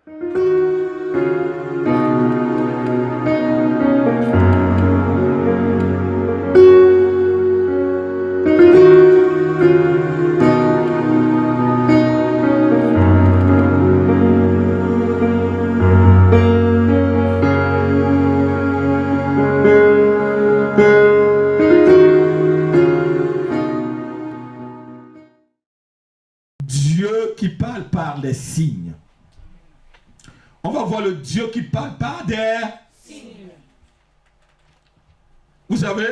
Dieu qui parle par les signes. On va voir le Dieu qui parle par des signes. Vous savez,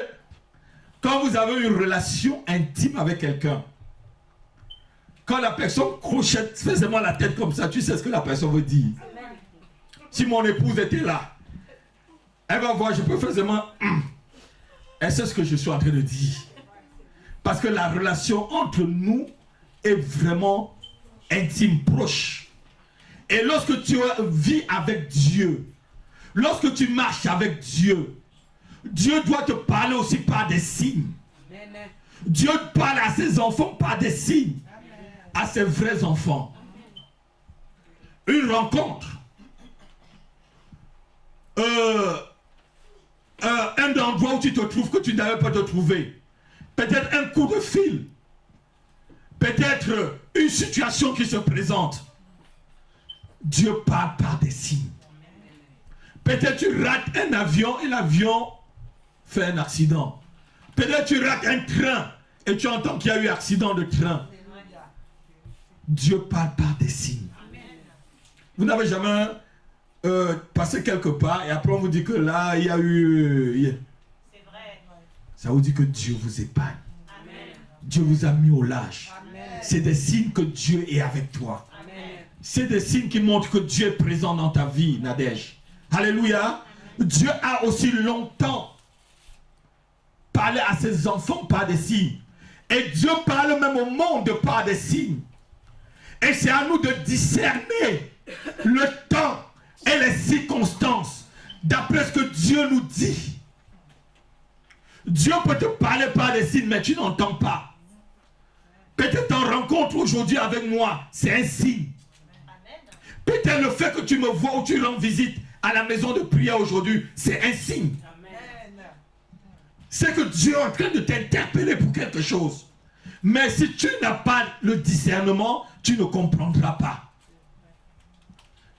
quand vous avez une relation intime avec quelqu'un, quand la personne crochette faisément la tête comme ça, tu sais ce que la personne veut dire. Amen. Si mon épouse était là, elle va voir, je peux faisément... Elle sait ce que je suis en train de dire. Parce que la relation entre nous est vraiment intime, proche. Et lorsque tu vis avec Dieu, lorsque tu marches avec Dieu, Dieu doit te parler aussi par des signes. Amen. Dieu parle à ses enfants par des signes. Amen. À ses vrais enfants. Une rencontre. Un endroit où tu te trouves que tu n'avais pas te trouver. Peut-être un coup de fil. Peut-être une situation qui se présente. Dieu parle par des signes. Peut-être tu rates un avion et l'avion fait un accident. Peut-être tu rates un train et tu entends qu'il y a eu accident de train. Dieu parle par des signes. Vous n'avez jamais passé quelque part et après on vous dit que là il y a eu... C'est vrai. Ça vous dit que Dieu vous épargne. Amen. Dieu vous a mis au large. C'est des signes que Dieu est avec toi. C'est des signes qui montrent que Dieu est présent dans ta vie, Nadège. Alléluia. Dieu a aussi longtemps parlé à ses enfants par des signes. Et Dieu parle même au monde par des signes. Et c'est à nous de discerner le temps et les circonstances d'après ce que Dieu nous dit. Dieu peut te parler par des signes, mais tu n'entends pas. Peut-être ton rencontre aujourd'hui avec moi, c'est un signe. Peut-être le fait que tu me vois ou tu rends visite à la maison de prière aujourd'hui, c'est un signe. C'est que Dieu est en train de t'interpeller pour quelque chose. Mais si tu n'as pas le discernement, tu ne comprendras pas.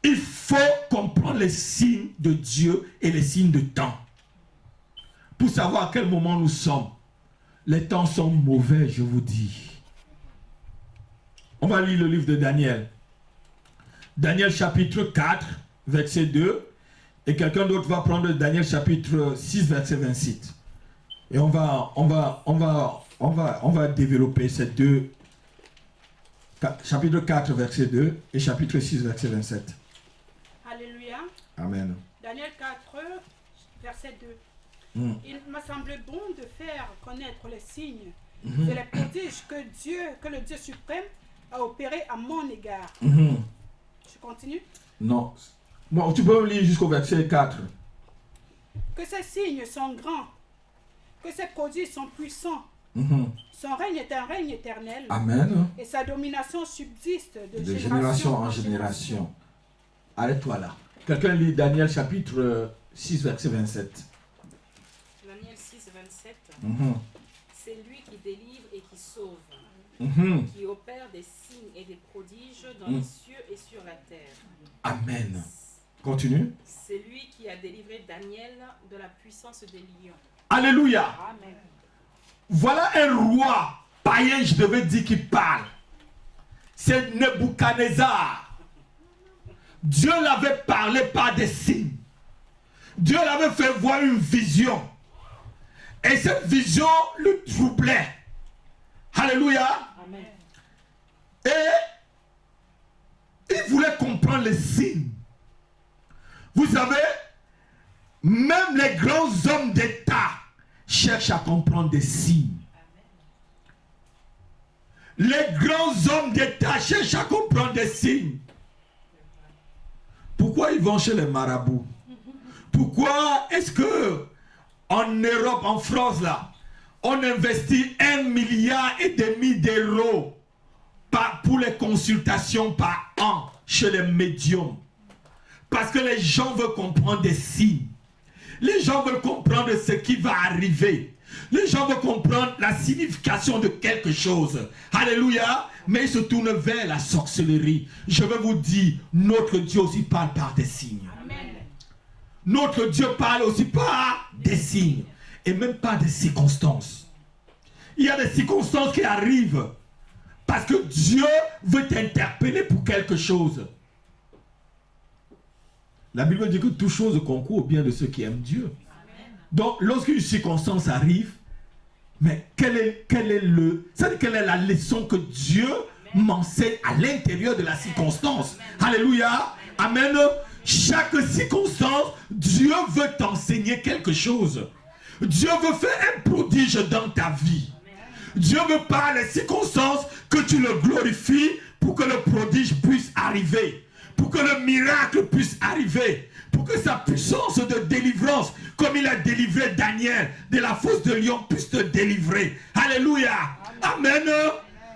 Il faut comprendre les signes de Dieu et les signes de temps. Pour savoir à quel moment nous sommes. Les temps sont mauvais, je vous dis. On va lire le livre de Daniel. Daniel chapitre 4, verset 2. Et quelqu'un d'autre va prendre Daniel chapitre 6, verset 27. Et on va développer ces deux. Chapitre 4, verset 2 et chapitre 6, verset 27. Alléluia. Amen. Daniel 4, verset 2. Il m'a semblé bon de faire connaître les signes et les prodiges que le Dieu suprême a opéré à mon égard. Je continue? Non. Bon, tu peux me lire jusqu'au verset 4. Que ces signes sont grands, que ces prodiges sont puissants. Son règne est un règne éternel. Amen. Et sa domination subsiste de génération en génération. Arrête-toi là. Quelqu'un lit Daniel chapitre 6, verset 27. Daniel 6, 27. C'est lui qui délivre et qui sauve, qui opère des signes et des prodiges dans les cieux et sur la terre. Amen. Continue. C'est lui qui a délivré Daniel de la puissance des lions. Alléluia. Amen. Voilà un roi païen, je devais dire, qui parle. C'est Nebuchadnezzar. Dieu l'avait parlé par des signes. Dieu l'avait fait voir une vision. Et cette vision le troublait. Alléluia. Amen. Et il voulait comprendre les signes. Vous savez, même les grands hommes d'État cherchent à comprendre des signes. Les grands hommes d'État cherchent à comprendre des signes. Pourquoi ils vont chez les marabouts? Pourquoi est-ce que en Europe, en France là, on investit 1,5 milliard d'euros pour les consultations par an chez les médiums? Parce que les gens veulent comprendre des signes. Les gens veulent comprendre ce qui va arriver. Les gens veulent comprendre la signification de quelque chose. Alléluia. Mais ils se tournent vers la sorcellerie. Je veux vous dire, notre Dieu aussi parle par des signes. Amen. Notre Dieu parle aussi par des signes. Et même pas des circonstances. Il y a des circonstances qui arrivent. Parce que Dieu veut t'interpeller pour quelque chose. La Bible dit que toute chose concourt au bien de ceux qui aiment Dieu. Donc, lorsqu'une circonstance arrive, mais quelle est la leçon que Dieu m'enseigne à l'intérieur de la circonstance? Alléluia. Amen. Chaque circonstance, Dieu veut t'enseigner quelque chose. Dieu veut faire un prodige dans ta vie. Dieu veut par les circonstances que tu le glorifies pour que le prodige puisse arriver. Pour que le miracle puisse arriver. Pour que sa puissance de délivrance, comme il a délivré Daniel de la fosse de lion, puisse te délivrer. Alléluia. Amen.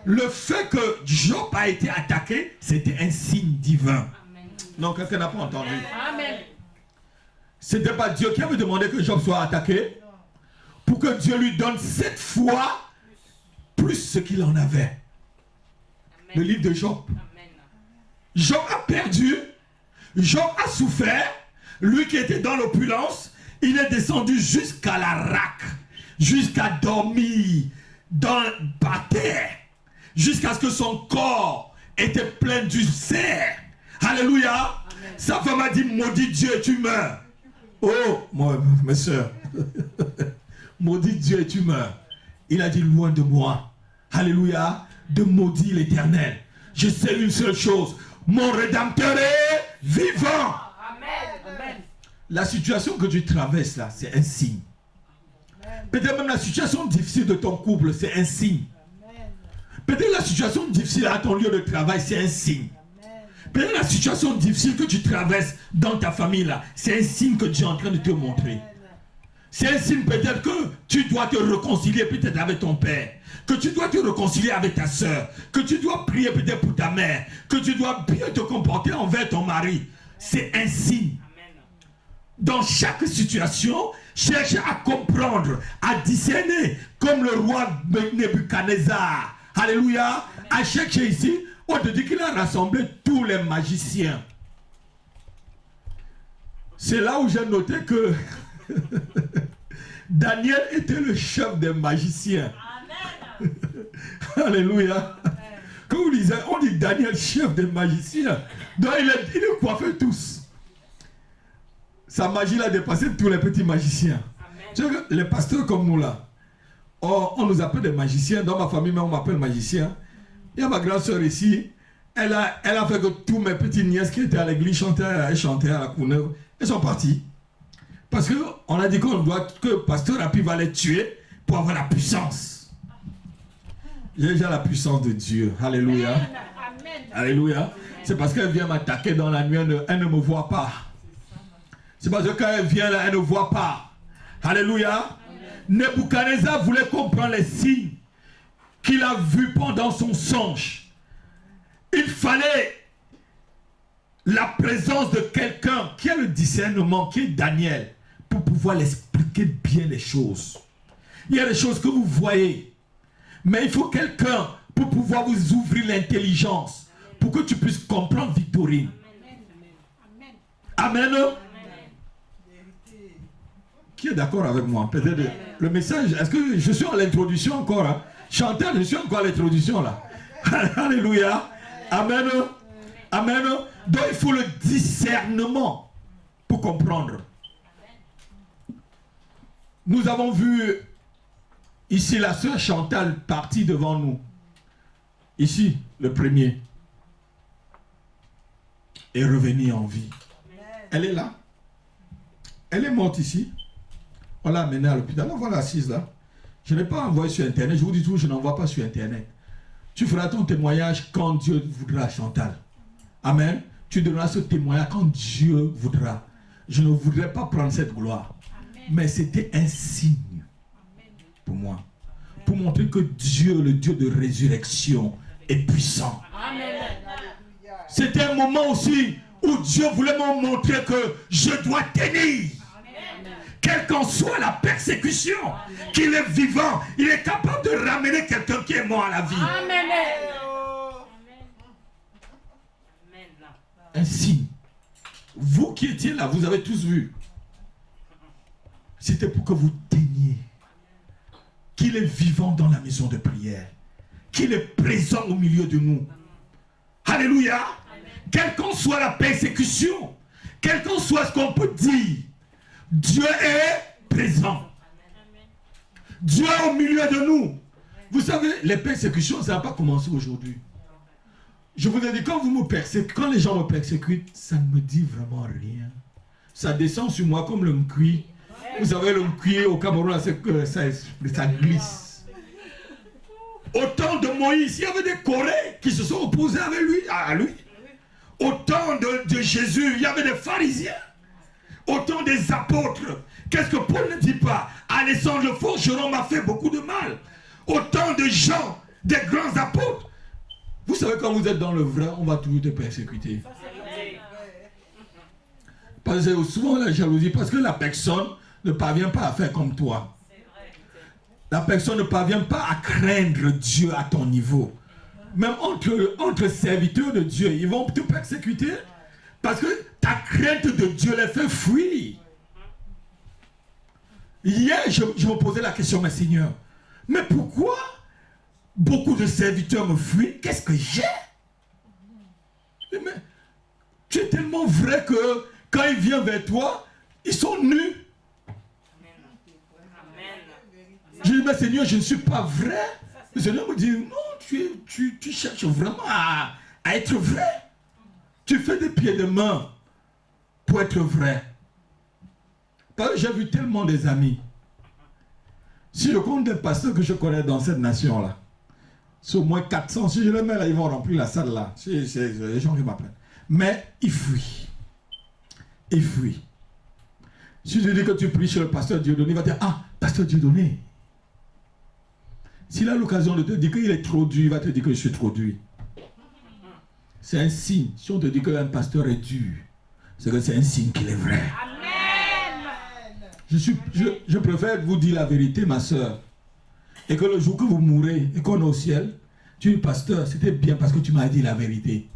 Le fait que Job a été attaqué, c'était un signe divin. Amen. Non, quelqu'un n'a pas entendu. Amen. C'était pas Dieu qui avait demandé que Job soit attaqué. Pour que Dieu lui donne 7 fois plus ce qu'il en avait. Amen. Le livre de Job. Amen. Job a perdu. Job a souffert. Lui qui était dans l'opulence, il est descendu jusqu'à la raque, jusqu'à dormir par terre, jusqu'à ce que son corps était plein d'ulcères. Alléluia. Amen. Sa femme a dit, maudit Dieu et tu meurs. Oh, mes soeurs, maudit Dieu et tu meurs. Il a dit, loin de moi, alléluia, de maudire l'Éternel. Je sais une seule chose, mon Rédempteur est vivant. Amen. La situation que tu traverses là, c'est un signe. Peut-être même la situation difficile de ton couple, c'est un signe. Peut-être la situation difficile à ton lieu de travail, c'est un signe. Peut-être la situation difficile que tu traverses dans ta famille là, c'est un signe que Dieu est en train de te montrer. C'est un signe peut-être que tu dois te réconcilier peut-être avec ton père, que tu dois te réconcilier avec ta soeur, que tu dois prier peut-être pour ta mère, que tu dois bien te comporter envers ton mari. C'est un signe. Dans chaque situation, cherche à comprendre, à discerner, comme le roi Nebuchadnezzar. Alléluia. À chercher ici, on te dit qu'il a rassemblé tous les magiciens. C'est là où j'ai noté que Daniel était le chef des magiciens. Amen. Alléluia. Quand vous lisez, on dit Daniel, chef des magiciens. Donc il est coiffé tous. Sa magie a dépassé tous les petits magiciens. Tu sais que les pasteurs comme nous là, on nous appelle des magiciens. Dans ma famille, on m'appelle magicien. Il y a ma grande soeur ici. Elle a fait que tous mes petits nièces qui étaient à l'église chantaient à la Courneuve. Elles sont parties. Parce qu'on a dit que le pasteur Rapi va les tuer pour avoir la puissance. J'ai déjà la puissance de Dieu. Alléluia. Amen. Alléluia. C'est parce qu'elle vient m'attaquer dans la nuit, elle ne me voit pas. C'est parce que quand elle vient là, elle ne voit pas. Alléluia. Nebuchadnezzar voulait comprendre les signes qu'il a vus pendant son songe. Il fallait la présence de quelqu'un qui a le discernement, qui est Daniel, pour pouvoir l'expliquer bien les choses. Il y a des choses que vous voyez, mais il faut quelqu'un pour pouvoir vous ouvrir l'intelligence, pour que tu puisses comprendre Victorine. Amen. Amen. Qui est d'accord avec moi? Peut-être le message, est-ce que je suis en l'introduction encore? Hein? Chantal, je suis encore à l'introduction là. Alléluia. Amen. Amen. Donc il faut le discernement pour comprendre. Nous avons vu ici la sœur Chantal partie devant nous. Ici, le premier. Et revenir en vie. Elle est là. Elle est morte ici. On l'a amenée à l'hôpital. On voit l'assise là. Je ne l'ai pas envoyée sur Internet. Je vous dis toujours, je n'envoie pas sur Internet. Tu feras ton témoignage quand Dieu voudra, Chantal. Amen. Tu donneras ce témoignage quand Dieu voudra. Je ne voudrais pas prendre cette gloire. Amen. Mais c'était un signe pour moi. Pour montrer que Dieu, le Dieu de résurrection, est puissant. Amen. C'était un moment aussi où Dieu voulait me montrer que je dois tenir. Quelle qu'en soit la persécution, qu'il est vivant, il est capable de ramener quelqu'un qui est mort à la vie. Amen. Un signe. Vous qui étiez là, vous avez tous vu. C'était pour que vous teniez. Qu'il est vivant dans la maison de prière. Qu'il est présent au milieu de nous. Alléluia. Quelle qu'en soit la persécution, quel qu'en soit ce qu'on peut dire, Dieu est présent. Dieu est au milieu de nous. Vous savez, les persécutions, ça n'a pas commencé aujourd'hui. Je vous ai dit, quand les gens me persécutent, ça ne me dit vraiment rien. Ça descend sur moi comme le mqui. Vous savez, le mqui au Cameroun, ça glisse. Au temps de Moïse, il y avait des Coréens qui se sont opposés à lui. Au temps de Jésus, il y avait des pharisiens. Au temps des apôtres, qu'est-ce que Paul ne dit pas? Alexandre le forgeron m'a fait beaucoup de mal. Au temps de Jean, des grands apôtres. Vous savez, quand vous êtes dans le vrai, on va toujours te persécuter. Parce que souvent la jalousie, parce que la personne ne parvient pas à faire comme toi. La personne ne parvient pas à craindre Dieu à ton niveau. Même entre serviteurs de Dieu, ils vont te persécuter parce que ta crainte de Dieu les fait fuir. Hier, je me posais la question, mais Seigneur, mais pourquoi beaucoup de serviteurs me fuient? Qu'est-ce que j'ai? Mais tu es tellement vrai que quand ils viennent vers toi, ils sont nus. Je dis, mais Seigneur, je ne suis pas vrai. Le Seigneur me dit, non, tu cherches vraiment à être vrai. Tu fais des pieds de main pour être vrai. Parce que j'ai vu tellement des amis. Si je compte des pasteurs que je connais dans cette nation-là, c'est au moins 400. Si je les mets là, ils vont remplir la salle là. C'est les gens qui m'appellent. Mais ils fuient. Ils fuient. Si je dis que tu pries chez le pasteur Dieudonné, il va dire, ah, pasteur Dieudonné. S'il a l'occasion de te dire qu'il est trop dur, il va te dire que je suis trop dur. C'est un signe. Si on te dit qu'un pasteur est dur, c'est que c'est un signe qu'il est vrai. Amen. Je préfère vous dire la vérité, ma soeur. Et que le jour que vous mourrez et qu'on est au ciel, tu dis, pasteur, c'était bien parce que tu m'as dit la vérité.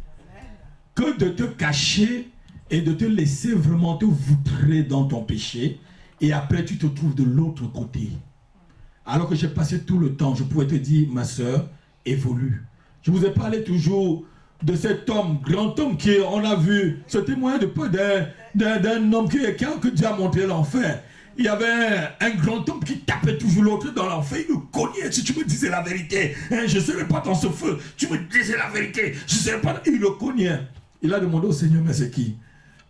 Que de te cacher et de te laisser vraiment te voutrer dans ton péché, et après tu te trouves de l'autre côté. Alors que j'ai passé tout le temps, je pouvais te dire, ma soeur, évolue. Je vous ai parlé toujours de cet homme, grand homme qui, on a vu, ce témoin d'un homme que Dieu a montré l'enfer. Il y avait un grand homme qui tapait toujours l'autre dans l'enfer. Il me cognait. Si tu me disais la vérité, hein, je ne serais pas dans ce feu. Tu me disais la vérité, je ne serais pas. Il le cognait. Il a demandé au Seigneur, mais c'est qui?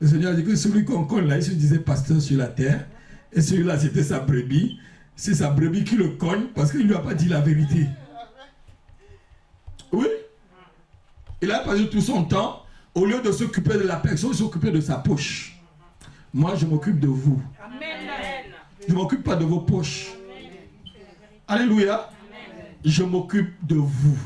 Le Seigneur a dit que celui qu'on cogne là, il se disait pasteur sur la terre. Et celui-là, c'était sa brebis. C'est sa brebis qui le cogne parce qu'il ne lui a pas dit la vérité. Oui. Il a passé tout son temps, au lieu de s'occuper de la personne, il s'occupait de sa poche. Moi, je m'occupe de vous. Amen. Je ne m'occupe pas de vos poches. Alléluia. Je m'occupe de vous.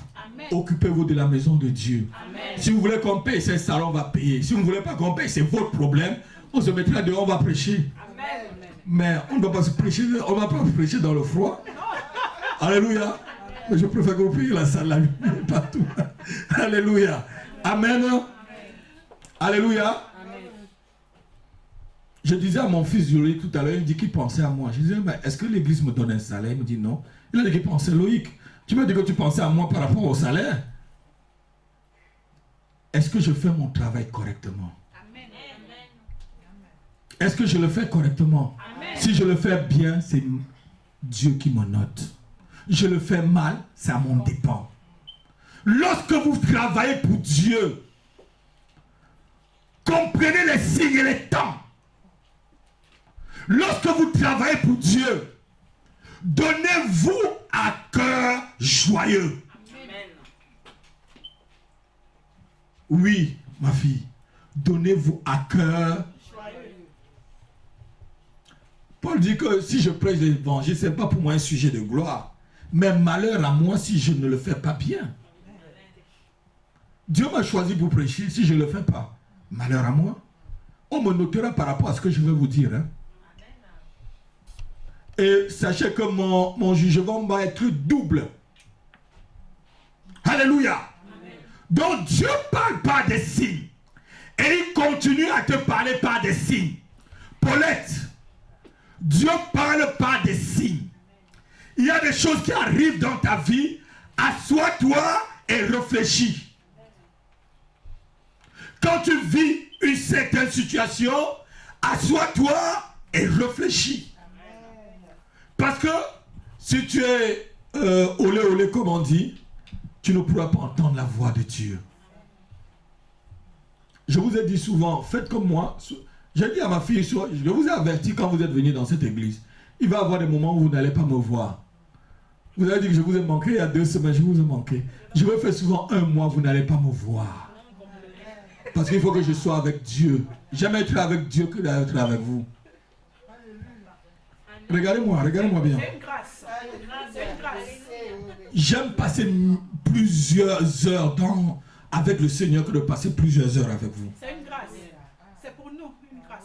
Occupez-vous de la maison de Dieu. Amen. Si vous voulez qu'on paye, c'est ça, on va payer. Si vous ne voulez pas qu'on paye, c'est votre problème. On se mettra dehors, on va prêcher. Amen. Mais on ne va pas se prêcher, on ne va pas prêcher dans le froid. Alléluia. Mais je préfère que vous payiez la salle, la lumière, partout. Alléluia. Amen. Alléluia. Je disais à mon fils Loïc tout à l'heure, il me dit qu'il pensait à moi. Je disais, mais est-ce que l'église me donne un salaire? Il me dit non. Il a dit qu'il pensait, Loïc. Tu m'as dit que tu pensais à moi par rapport au salaire. Est-ce que je fais mon travail correctement? Amen. Est-ce que je le fais correctement? Amen. Si je le fais bien, c'est Dieu qui me note. Je le fais mal, ça m'en dépend. Lorsque vous travaillez pour Dieu, comprenez les signes et les temps. Lorsque vous travaillez pour Dieu, donnez-vous à cœur joyeux. Amen. Oui, ma fille, donnez-vous à cœur. Paul dit que si je prêche l'évangile, ce n'est pas pour moi un sujet de gloire. Mais malheur à moi si je ne le fais pas bien. Dieu m'a choisi pour prêcher si je ne le fais pas. malheur à moi. On me notera par rapport à ce que je vais vous dire. Hein. Et sachez que mon jugement va être double. Alléluia. Amen. Donc Dieu ne parle pas des signes. Et il continue à te parler par des signes. Paulette, Dieu ne parle pas des signes. Il y a des choses qui arrivent dans ta vie. Assois-toi et réfléchis. Quand tu vis une certaine situation, assois-toi et réfléchis. Parce que si tu es olé olé comme on dit, tu ne pourras pas entendre la voix de Dieu. Je vous ai dit souvent, faites comme moi. J'ai dit à ma fille, je vous ai averti quand vous êtes venu dans cette église. Il va y avoir des moments où vous n'allez pas me voir. Vous avez dit que je vous ai manqué il y a 2 semaines, je vous ai manqué. Je vais faire souvent 1 mois, vous n'allez pas me voir. Parce qu'il faut que je sois avec Dieu. J'aime être avec Dieu que d'être avec vous. Regardez-moi bien. C'est une grâce. C'est une grâce. J'aime passer plusieurs heures avec le Seigneur que de passer plusieurs heures avec vous. C'est une grâce. C'est pour nous une grâce.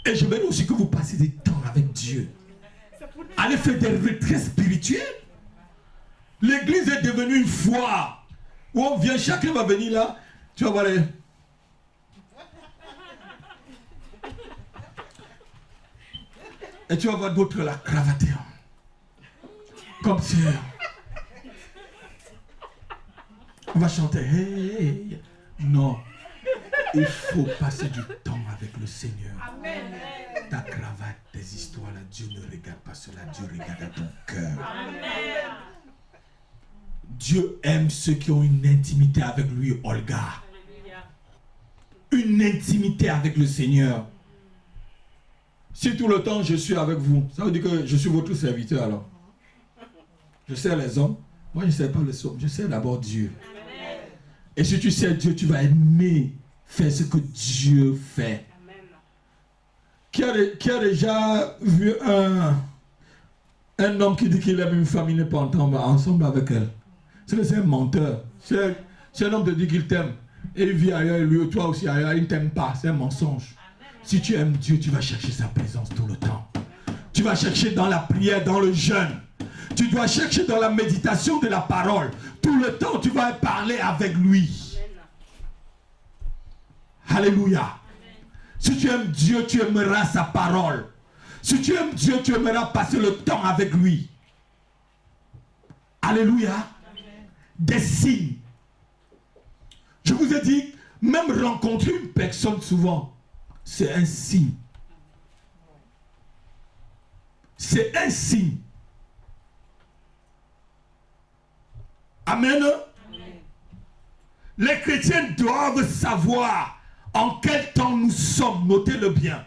Et je veux aussi que vous passiez du temps avec Dieu. Allez faire des retraites spirituelles. L'église est devenue une foire où on vient, chacun va venir là. Tu vas voir les... Et tu vas voir d'autres là, cravatés. Comme si... On va chanter. Hey, hey. Non. Il faut passer du temps avec le Seigneur. Amen. Ta cravate, tes histoires là, Dieu ne regarde pas cela. Dieu regarde à ton cœur. Amen. Dieu aime ceux qui ont une intimité avec lui, Olga. Une intimité avec le Seigneur. Si tout le temps je suis avec vous, ça veut dire que je suis votre serviteur alors. Je sers les hommes. Moi je ne sers pas les hommes. Je sers d'abord Dieu. Amen. Et si tu sers Dieu, tu vas aimer faire ce que Dieu fait. Amen. Qui a déjà vu un homme qui dit qu'il aime une femme, il n'est pas ensemble avec elle? C'est un menteur. C'est un homme qui dit qu'il t'aime. Et il vit ailleurs, et lui, toi aussi ailleurs, il ne t'aime pas. C'est un mensonge. Si tu aimes Dieu, tu vas chercher sa présence tout le temps. Tu vas chercher dans la prière, dans le jeûne. Tu dois chercher dans la méditation de la parole. Tout le temps, tu vas parler avec lui. Alléluia. Amen. Si tu aimes Dieu, tu aimeras sa parole. Si tu aimes Dieu, tu aimeras passer le temps avec lui. Alléluia. Amen. Des signes. Je vous ai dit, même rencontrer une personne souvent, c'est un signe. C'est un signe. Amen. Amen. Les chrétiens doivent savoir en quel temps nous sommes. Notez-le bien.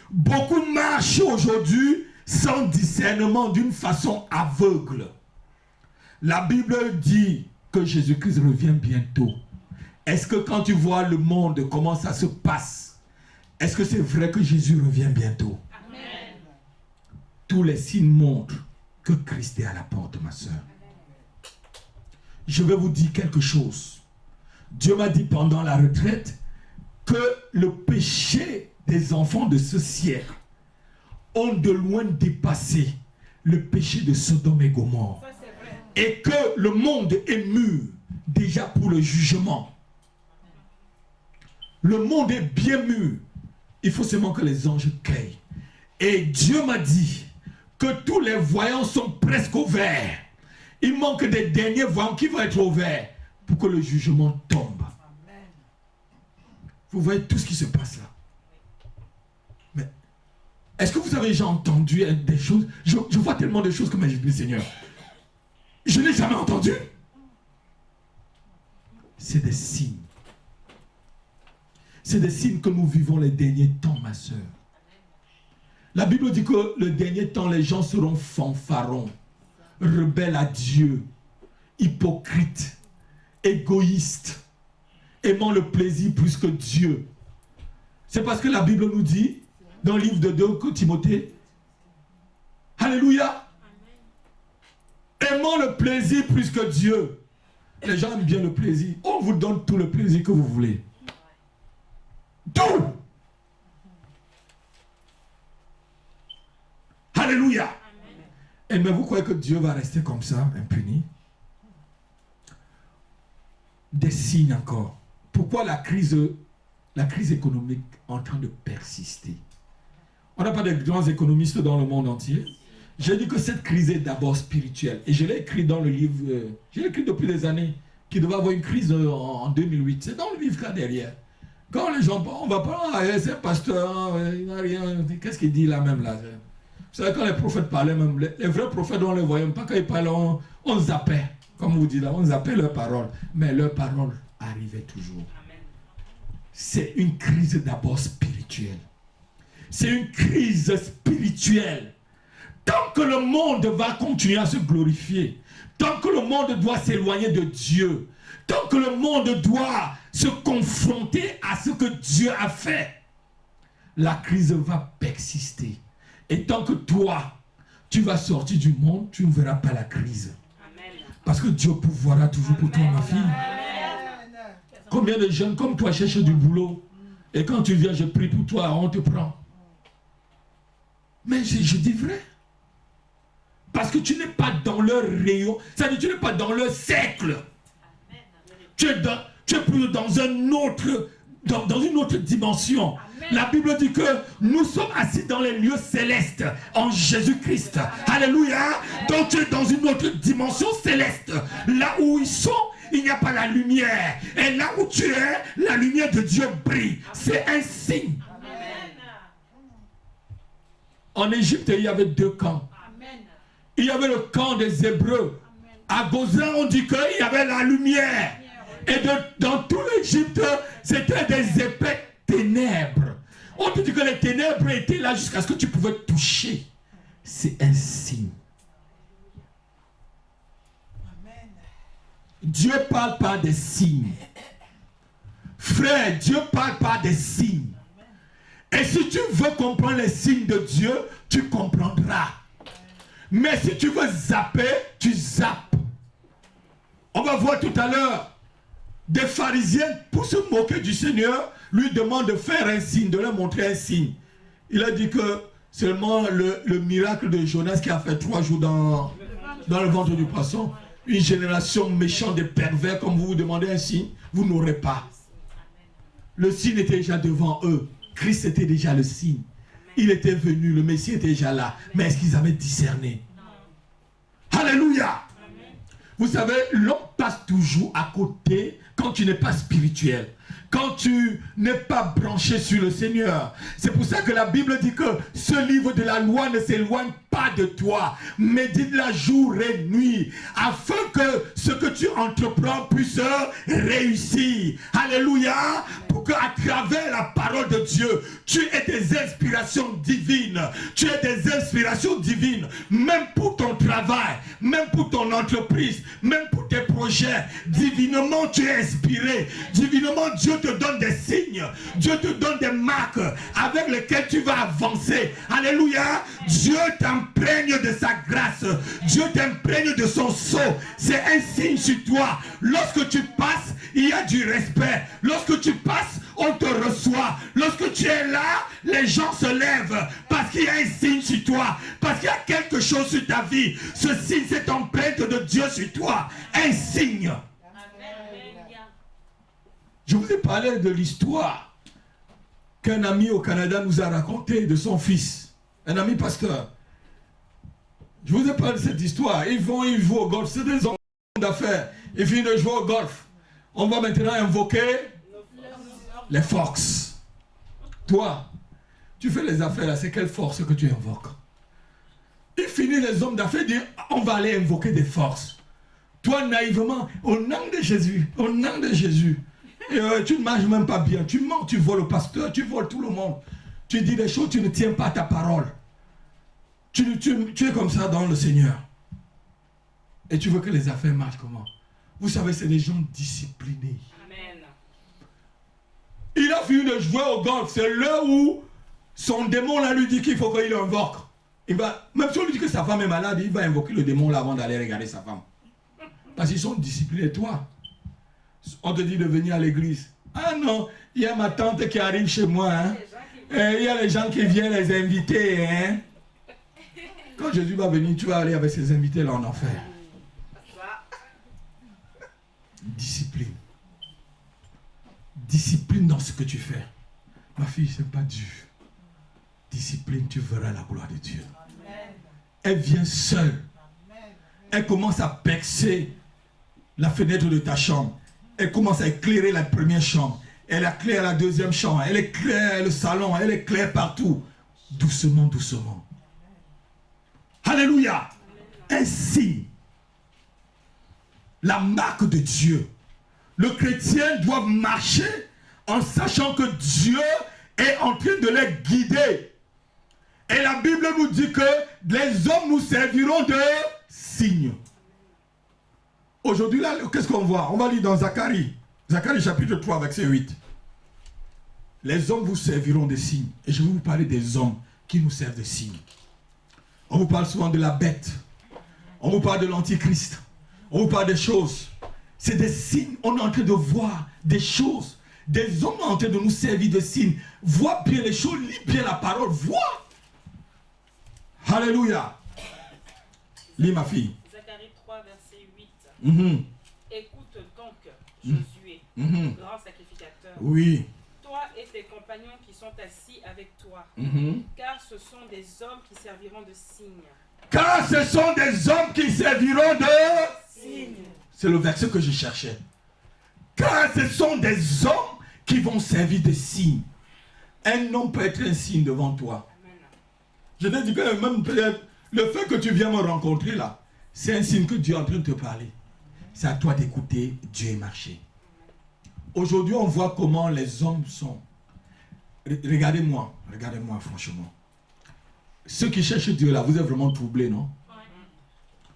Beaucoup marchent aujourd'hui sans discernement, d'une façon aveugle. La Bible dit que Jésus-Christ revient bientôt. Est-ce que quand tu vois le monde, comment ça se passe, est-ce que c'est vrai que Jésus revient bientôt? Amen. Tous les signes montrent que Christ est à la porte, ma soeur. Je vais vous dire quelque chose. Dieu m'a dit pendant la retraite que le péché des enfants de ce siècle ont de loin dépassé le péché de Sodome et Gomorrhe. Et que le monde est mûr déjà pour le jugement. Le monde est bien mûr. Il faut seulement que les anges créent. Et Dieu m'a dit que tous les voyants sont presque ouverts. Il manque des derniers voyants qui vont être ouverts pour que le jugement tombe. Amen. Vous voyez tout ce qui se passe là. Mais est-ce que vous avez déjà entendu des choses? Je vois tellement de choses que je dis, Seigneur, je n'ai jamais entendu. C'est des signes. C'est des signes que nous vivons les derniers temps, ma soeur. La Bible dit que le dernier temps, les gens seront fanfarons, rebelles à Dieu, hypocrites, égoïstes, aimant le plaisir plus que Dieu. C'est parce que la Bible nous dit, dans le livre de 2 Timothée, Alléluia, aimant le plaisir plus que Dieu. Les gens aiment bien le plaisir. On vous donne tout le plaisir que vous voulez. Alléluia. Et mais vous croyez que Dieu va rester comme ça, impuni? Des signes encore. Pourquoi la crise économique est en train de persister? On n'a pas de grands économistes dans le monde entier. J'ai dit que cette crise est d'abord spirituelle. Et je l'ai écrit dans le livre, je l'ai écrit depuis des années, qu'il devait avoir une crise en 2008. C'est dans le livre là derrière. Quand les gens, on va pas, c'est un pasteur, il n'a rien, qu'est-ce qu'il dit là même là? Vous savez, quand les prophètes parlaient, même, les vrais prophètes, on ne les voyait pas. Quand ils parlaient, on zappait. Comme vous dites là, on zappait leurs paroles. Mais leurs paroles arrivaient toujours. C'est une crise d'abord spirituelle. C'est une crise spirituelle. Tant que le monde va continuer à se glorifier, tant que le monde doit s'éloigner de Dieu, tant que le monde doit se confronter à ce que Dieu a fait, la crise va persister. Et tant que toi, tu vas sortir du monde, tu ne verras pas la crise. Amen. Parce que Dieu pourvoira toujours pour toi, ma fille. Amen. Combien de jeunes comme toi cherchent du boulot, et quand tu viens, je prie pour toi, on te prend. Mais je dis vrai. Parce que tu n'es pas dans leur rayon, c'est-à-dire tu n'es pas dans leur cercle. Tu es plus dans un autre, dans une autre dimension. Amen. La Bible dit que nous sommes assis dans les lieux célestes en Jésus-Christ. Alléluia. Amen. Donc tu es dans une autre dimension céleste. Là où ils sont, il n'y a pas la lumière. Et là où tu es, la lumière de Dieu brille. C'est un signe. Amen. En Égypte, il y avait 2 camps. Amen. Il y avait le camp des Hébreux. Amen. À Gozan, on dit qu'il y avait la lumière. Et dans tout l'Égypte, c'était des épais ténèbres. On te dit que les ténèbres étaient là jusqu'à ce que tu pouvais toucher. C'est un signe. Amen. Dieu parle par des signes. Frère, Dieu parle par des signes. Et si tu veux comprendre les signes de Dieu, tu comprendras. Mais si tu veux zapper, tu zappes. On va voir tout à l'heure. Des pharisiens, pour se moquer du Seigneur, lui demandent de faire un signe, de leur montrer un signe. Il a dit que seulement le miracle de Jonas qui a fait 3 jours dans le ventre du poisson, une génération méchante et pervers, comme vous vous demandez un signe, vous n'aurez pas. Le signe était déjà devant eux. Christ était déjà le signe. Il était venu, le Messie était déjà là. Mais est-ce qu'ils avaient discerné? Alléluia! Vous savez, l'homme passe toujours à côté quand tu n'es pas spirituel. Quand tu n'es pas branché sur le Seigneur. C'est pour ça que la Bible dit que ce livre de la loi ne s'éloigne pas de toi. Médite-la jour et nuit. Afin que ce que tu entreprends puisse réussir. Alléluia. Pour qu'à travers la parole de Dieu, tu aies des inspirations divines. Tu aies des inspirations divines. Même pour ton travail. Même pour ton entreprise. Même pour tes projets. Divinement, tu es inspiré. Divinement, Dieu te donne des signes. Dieu te donne des marques avec lesquelles tu vas avancer. Alléluia. Dieu t'imprègne de sa grâce. Dieu t'imprègne de son sceau. C'est un signe sur toi. Lorsque tu passes, il y a du respect. Lorsque tu passes, on te reçoit. Lorsque tu es là, les gens se lèvent parce qu'il y a un signe sur toi. Parce qu'il y a quelque chose sur ta vie. Ce signe, c'est l'empreinte de Dieu sur toi. Un signe. Je vous ai parlé de l'histoire qu'un ami au Canada nous a raconté de son fils. Un ami pasteur. Je vous ai parlé de cette histoire. Ils jouent au golf. C'est des hommes d'affaires. Ils finissent de jouer au golf. On va maintenant invoquer les forces. Toi, tu fais les affaires là. C'est quelle force que tu invoques? Ils finissent, les hommes d'affaires, disent on va aller invoquer des forces. Toi, naïvement, au nom de Jésus, au nom de Jésus. Et tu ne manges même pas bien. Tu mens, tu voles le pasteur, tu voles tout le monde. Tu dis des choses, tu ne tiens pas ta parole. Tu es comme ça dans le Seigneur. Et tu veux que les affaires marchent comment? Vous savez, c'est des gens disciplinés. Amen. Il a fini de jouer au golf. C'est l'heure où son démon là lui dit qu'il faut qu'il invoque. Même si on lui dit que sa femme est malade, il va invoquer le démon là avant d'aller regarder sa femme. Parce qu'ils sont disciplinés. Toi, on te dit de venir à l'église. Ah non, il y a ma tante qui arrive chez moi. Hein. Et il y a les gens qui viennent les inviter. Hein. Quand Jésus va venir, tu vas aller avec ses invités là en enfer. Discipline. Discipline dans ce que tu fais. Ma fille, c'est pas dur. Discipline, tu verras la gloire de Dieu. Elle vient seule. Elle commence à percer la fenêtre de ta chambre. Elle commence à éclairer la première chambre. Elle éclaire la deuxième chambre. Elle éclaire le salon. Elle éclaire partout. Doucement, doucement. Alléluia. Un signe. La marque de Dieu. Le chrétien doit marcher en sachant que Dieu est en train de les guider. Et la Bible nous dit que les hommes nous serviront de signes. Aujourd'hui, là, qu'est-ce qu'on voit? On va lire dans Zacharie. Zacharie chapitre 3, verset 8. Les hommes vous serviront de signes. Et je vais vous parler des hommes qui nous servent de signes. On vous parle souvent de la bête. On vous parle de l'antichrist. On vous parle des choses. C'est des signes. On est en train de voir des choses. Des hommes sont en train de nous servir de signes. Vois bien les choses, lis bien la parole, vois. Alléluia. Lis ma fille. Zacharie 3, verset 8. Écoute donc, Josué, grand sacrificateur. Oui. Toi et tes compagnons qui sont assis avec toi, car ce sont des hommes qui serviront de signes. Car ce sont des hommes qui serviront de signes. C'est le verset que je cherchais. Car ce sont des hommes qui vont servir de signes. Un homme peut être un signe devant toi. Amen. Je te dis que même peut-être le fait que tu viens me rencontrer là, c'est un signe que Dieu est en train de te parler. C'est à toi d'écouter Dieu et marcher. Aujourd'hui, on voit comment les hommes sont. Regardez-moi franchement. Ceux qui cherchent Dieu là, vous êtes vraiment troublés, non?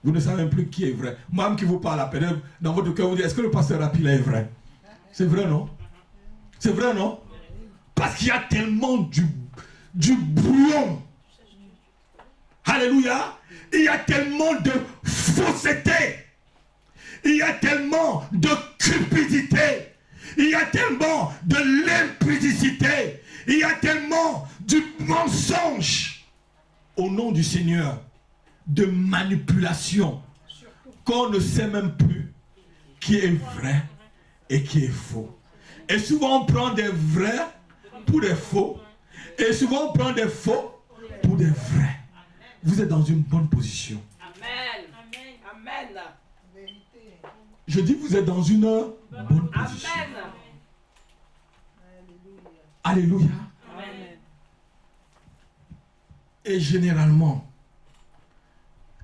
Vous ne savez même plus qui est vrai. Moi-même qui vous parle à peine, dans votre cœur, vous dites, est-ce que le pasteur Rapila est vrai? C'est vrai, non? C'est vrai, non? Parce qu'il y a tellement du brouillon. Alléluia. Il y a tellement de fausseté. Il y a tellement de cupidité. Il y a tellement de l'impudicité. Il y a tellement du mensonge. Au nom du Seigneur. De manipulation. Qu'on ne sait même plus qui est vrai et qui est faux. Et souvent on prend des vrais pour des faux. Et souvent on prend des faux pour des vrais. Vous êtes dans une bonne position. Amen. Amen. Je dis vous êtes dans une bonne position. Amen. Alléluia. Amen. Et généralement,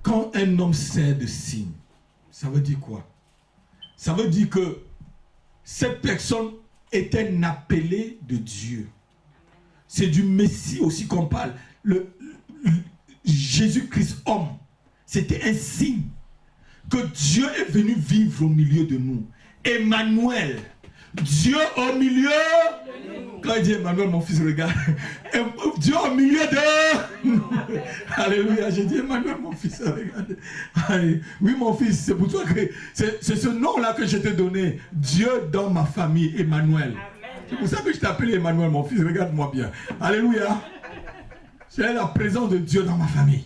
quand un homme sert de signe, ça veut dire quoi? Ça veut dire que cette personne est un appelé de Dieu. C'est du Messie aussi qu'on parle. Jésus-Christ homme, c'était un signe que Dieu est venu vivre au milieu de nous. Emmanuel, Dieu au milieu. Quand il dit Emmanuel, mon fils, regarde. Dieu au milieu de. Alléluia, j'ai dit Emmanuel, mon fils, regarde. Allez. Oui, mon fils, c'est pour toi que c'est ce nom-là que je t'ai donné. Dieu dans ma famille, Emmanuel. C'est pour ça que je t'appelle Emmanuel, mon fils, regarde-moi bien. Alléluia. C'est la présence de Dieu dans ma famille.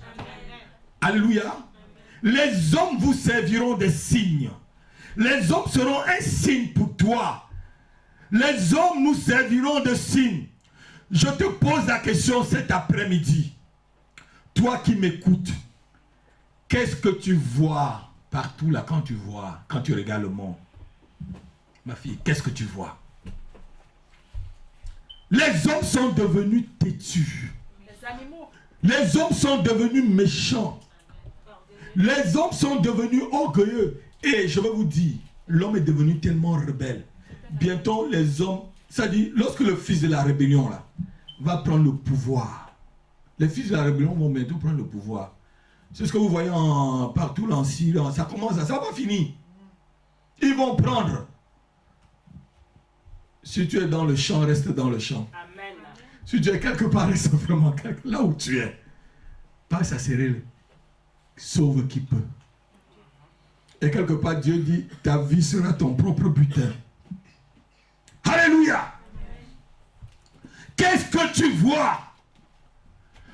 Alléluia. Les hommes vous serviront des signes. Les hommes seront un signe pour toi. Les hommes nous serviront de signes. Je te pose la question cet après-midi. Toi qui m'écoutes, qu'est-ce que tu vois partout là quand tu regardes le monde? Ma fille, qu'est-ce que tu vois? Les hommes sont devenus têtus. Les animaux. Les hommes sont devenus méchants. Les hommes sont devenus orgueilleux. Et je vais vous dire, l'homme est devenu tellement rebelle. Bientôt, les hommes, ça dit, lorsque le fils de la rébellion là, va prendre le pouvoir, les fils de la rébellion vont bientôt prendre le pouvoir. C'est ce que vous voyez partout là en Syrie, ça commence, ça va pas finir. Ils vont prendre. Si tu es dans le champ, reste dans le champ. Amen. Si tu es quelque part, reste vraiment là où tu es. Pas ça serrer. Sauve qui peut. Et quelque part, Dieu dit, ta vie sera ton propre butin. Alléluia. Qu'est-ce que tu vois?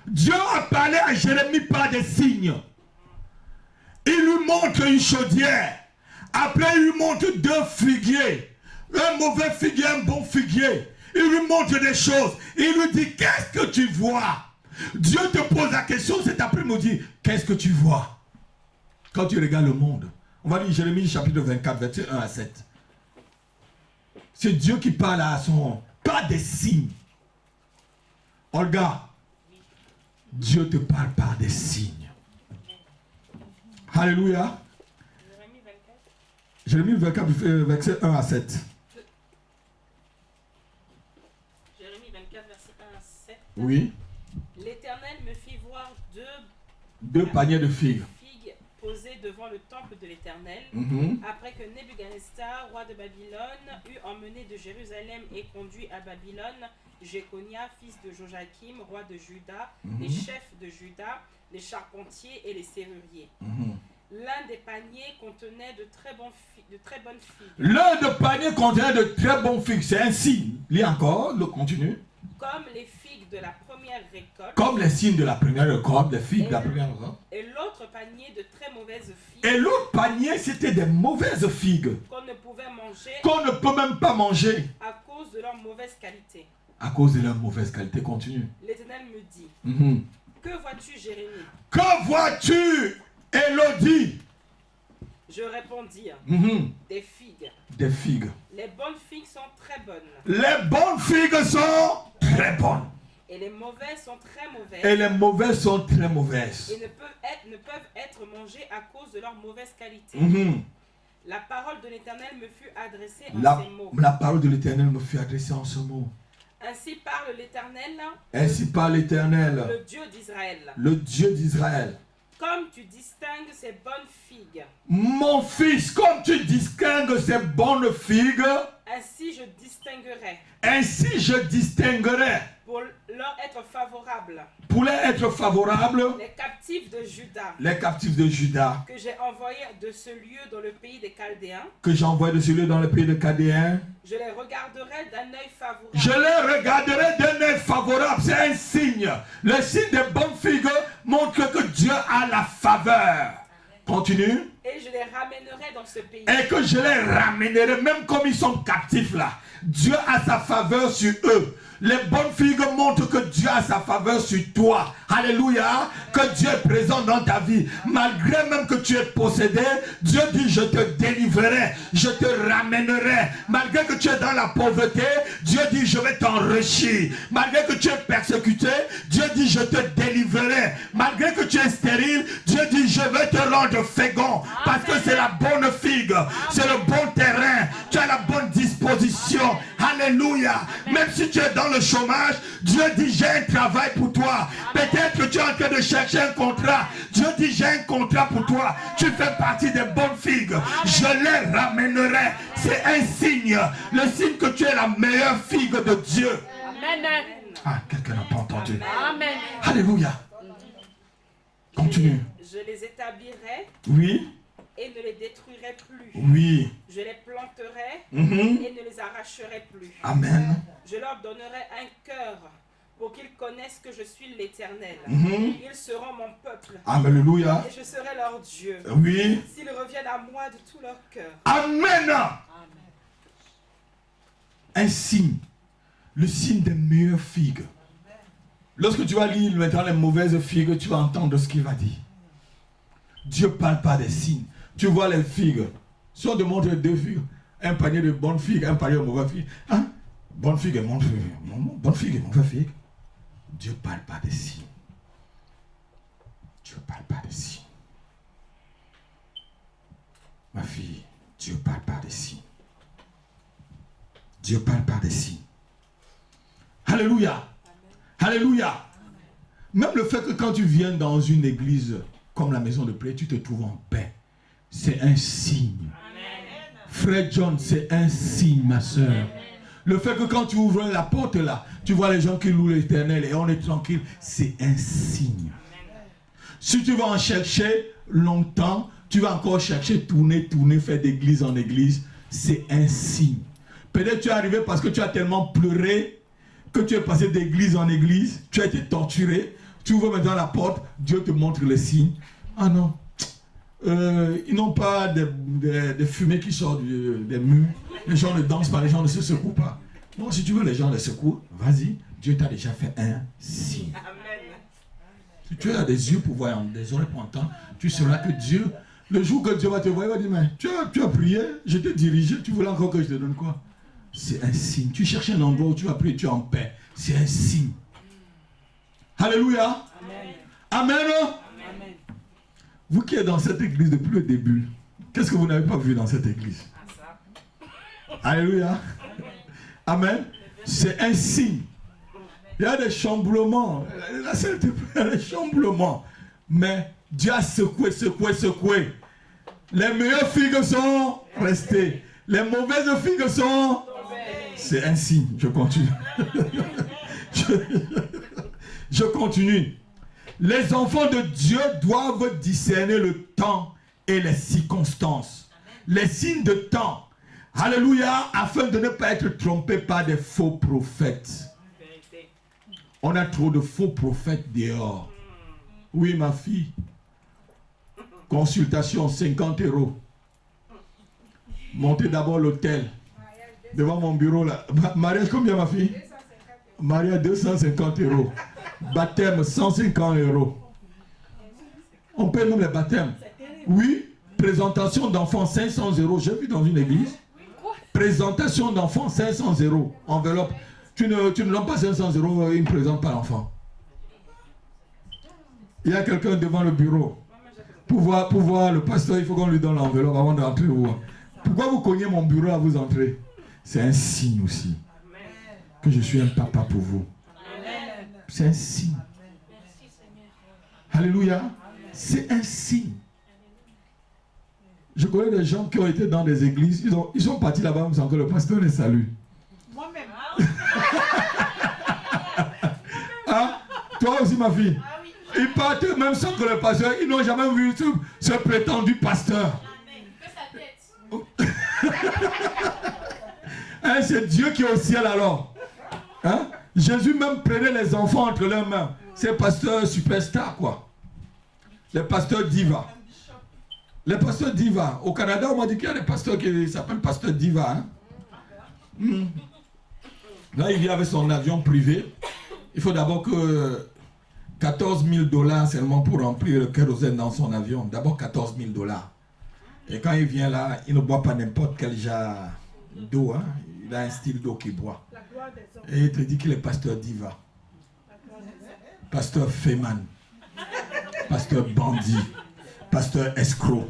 Dieu a parlé à Jérémie par des signes. Il lui montre une chaudière. Après, il lui montre 2 figuiers. Un mauvais figuier, un bon figuier. Il lui montre des choses. Il lui dit, qu'est-ce que tu vois? Dieu te pose la question cet après-midi. Qu'est-ce que tu vois? Quand tu regardes le monde. On va lire Jérémie chapitre 24, verset 1 à 7. C'est Dieu qui parle à son... Pas des signes. Olga, Dieu te parle par des signes. Alléluia. Jérémie 24, verset 1 à 7. Jérémie 24, verset 1 à 7. Oui. L'Éternel me fit voir 2 paniers de figues posés devant le temple de l'Éternel, après que Nebuchadnezzar, roi de Babylone, eut emmené de Jérusalem et conduit à Babylone Jéconia, fils de Joachim, roi de Juda, les chefs de Juda, les charpentiers et les serruriers. L'un des paniers contenait de très bonnes figues. L'un des paniers contenait de très bons figues. C'est un signe. Lis encore, le continue. Comme les figues de la première récolte. Comme les signes de la première récolte, les figues de la première récolte. Et l'autre panier de très mauvaises figues. Et l'autre panier, c'était des mauvaises figues. Qu'on ne pouvait manger. Qu'on ne peut même pas manger. À cause de leur mauvaise qualité. À cause de leur mauvaise qualité. Continue. L'Éternel me dit. Que vois-tu, Jérémie? Que vois-tu, Élodie? Je répondis. Des figues. Des figues. Les bonnes figues sont très bonnes. Les bonnes figues sont très bonnes. Et les mauvaises sont très mauvaises. Et les mauvaises sont très mauvaises. Et ne peuvent être mangées à cause de leur mauvaise qualité. La parole de l'Éternel me fut adressée en ces mots. La parole de l'Éternel me fut adressée en ce mot. Ainsi parle l'Éternel. Ainsi parle l'Éternel. Le Dieu d'Israël. Le Dieu d'Israël. Comme tu distingues ces bonnes figues. Mon fils, comme tu distingues ces bonnes figues. Ainsi je distinguerai. Ainsi je distinguerai. Pour leur être favorable. Pour leur être favorable. Les captifs de Juda. Les captifs de Juda. Que j'ai envoyés de ce lieu dans le pays des Chaldéens. Que j'ai envoyé de ce lieu dans le pays des Chaldéens. Je les regarderai d'un œil favorable. Je les regarderai d'un œil favorable. C'est un signe. Le signe des bonnes figues montre que Dieu a la faveur. Continue. Et je les ramènerai dans ce pays. Et que je les ramènerai, même comme ils sont captifs là. Dieu a sa faveur sur eux. Les bonnes figues montrent que Dieu a sa faveur sur toi. Alléluia. Que Dieu est présent dans ta vie. Malgré même que tu es possédé, Dieu dit je te délivrerai, je te ramènerai. Malgré que tu es dans la pauvreté, Dieu dit je vais t'enrichir. Malgré que tu es persécuté, Dieu dit je te délivrerai. Malgré que tu es stérile, Dieu dit je vais te rendre fécond. Parce que c'est la bonne figue, c'est le bon terrain, tu as la bonne disposition. Alléluia. Même si tu es dans le chômage, Dieu dit j'ai un travail pour toi. Peut-être que tu es en train de chercher un contrat. Dieu dit j'ai un contrat pour toi. Tu fais partie des bonnes figues. Je les ramènerai. C'est un signe. Le signe que tu es la meilleure figue de Dieu. Amen. Ah, quelqu'un n'a pas entendu. Amen. Alléluia. Continue. Je les établirai. Oui. Et ne les détruirai plus. Oui. Je les planterai et ne les arracherai plus. Amen. Je leur donnerai un cœur pour qu'ils connaissent que je suis l'Éternel. Ils seront mon peuple. Alléluia. Et je serai leur Dieu. Oui. S'ils reviennent à moi de tout leur cœur. Amen. Un signe. Le signe des meilleures figues. Lorsque tu vas lire maintenant les mauvaises figues, tu vas entendre ce qu'il va dire. Dieu parle pas des signes. Tu vois les figues. Si on te montre 2 figues, un panier de bonnes figues, un panier de mauvaises figues. Hein? Bonne figue et mauvaise figue. Bonne figue et mauvaise figue. Dieu parle pas des signes. Dieu parle pas des signes. Ma fille, Dieu parle pas des signes. Dieu parle pas des signes. Alléluia. Amen. Alléluia. Amen. Même le fait que quand tu viens dans une église comme la maison de prière, tu te trouves en paix. C'est un signe. Amen. Frère John, c'est un signe, ma soeur. Amen. Le fait que quand tu ouvres la porte là, tu vois les gens qui louent l'Éternel et on est tranquille, c'est un signe. Amen. Si tu vas en chercher longtemps, tu vas encore chercher, tourner, faire d'église en église, c'est un signe. Peut-être tu es arrivé parce que tu as tellement pleuré que tu es passé d'église en église, tu as été torturé, Tu ouvres maintenant la porte, Dieu te montre les signes. Ah non. Ils n'ont pas des fumées qui sortent des murs. Les gens ne dansent pas, les gens ne se secouent pas. Bon, si tu veux les gens les secouent, vas-y. Dieu t'a déjà fait un signe. Amen. Si tu as des yeux pour voir, des oreilles pour entendre, tu sauras que Dieu, le jour que Dieu va te voir, il va dire, mais tu as prié, je t'ai dirigé, tu voulais encore que je te donne quoi? C'est un signe. Tu cherches un endroit où tu vas prier, tu es en paix. C'est un signe. Alléluia. Amen. Amen. Vous qui êtes dans cette église depuis le début, qu'est-ce que vous n'avez pas vu dans cette église? Alléluia. Amen. C'est un signe. Il y a des chamboulements. La sainteté, il y a des chamboulements. Mais Dieu a secoué. Les meilleures figues sont restées. Les mauvaises figues sont... C'est un signe. Je continue. Je continue. Les enfants de Dieu doivent discerner le temps et les circonstances. Les signes de temps. Alléluia. Afin de ne pas être trompé par des faux prophètes. On a trop de faux prophètes dehors. Oui, ma fille. Consultation, 50 €. Montez d'abord l'hôtel. Devant mon bureau là. Mariage combien, ma fille? Mariage 250 €. Baptême 150 €. On paye même les baptêmes. Oui. Présentation d'enfants 500 €. J'ai vu dans une église. Présentation d'enfants 500 €. Enveloppe. Tu ne donnes pas 500 €, il ne présente pas l'enfant. Il y a quelqu'un devant le bureau. Pour voir le pasteur, il faut qu'on lui donne l'enveloppe avant d'entrer. Pourquoi vous cognez mon bureau à vous entrer? C'est un signe aussi. Que je suis un papa pour vous. C'est un signe. Alléluia. C'est un signe. Je connais des gens qui ont été dans des églises. Ils sont partis là-bas sans que le pasteur les salue. Moi-même. Hein? Toi aussi, ma fille. Ils partent même sans que le pasteur. Ils n'ont jamais vu ce prétendu pasteur. Hein, c'est Dieu qui est au ciel alors. Hein? Jésus même prenait les enfants entre leurs mains. C'est pasteur superstar quoi. Les pasteurs diva. Les pasteurs diva. Au Canada, on m'a dit qu'il y a des pasteurs qui s'appellent pasteurs diva. Hein? Là, il vient avec son avion privé. Il faut d'abord que 14 000 $ seulement pour remplir le kérosène dans son avion. D'abord 14 000 $. Et quand il vient là, il ne boit pas n'importe quel genre d'eau. Hein? Il a un style d'eau qu'il boit. Et il te dit qu'il est pasteur diva. Pasteur féman. Pasteur bandit. Pasteur escroc.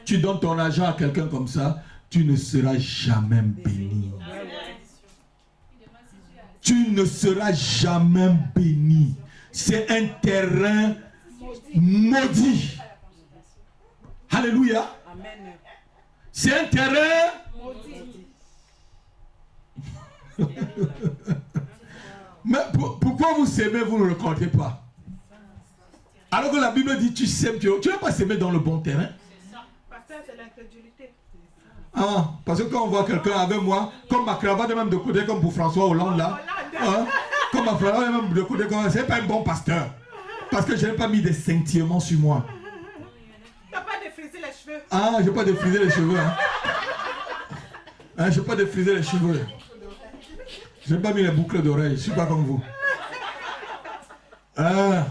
Tu donnes ton argent à quelqu'un comme ça, tu ne seras jamais béni. Tu ne seras jamais béni. C'est un terrain maudit. Alléluia. C'est un terrain maudit. Mais pourquoi vous s'aimez, vous ne le comptez pas? Alors que la Bible dit tu sèmes, tu ne vas pas s'aimer dans le bon terrain. C'est l'incrédulité. Ah, parce que quand on voit quelqu'un avec moi, comme ma cravate est même de côté, comme pour François Hollande là, hein, comme ma cravate est même de côté, c'est pas un bon pasteur. Parce que je n'ai pas mis des scintillements sur moi. Tu n'as pas défrisé les cheveux. Ah, je n'ai pas défrisé les cheveux. Hein. Hein, je n'ai pas défrisé les cheveux. Je n'ai pas mis les boucles d'oreilles, je ne suis pas comme vous. Hein,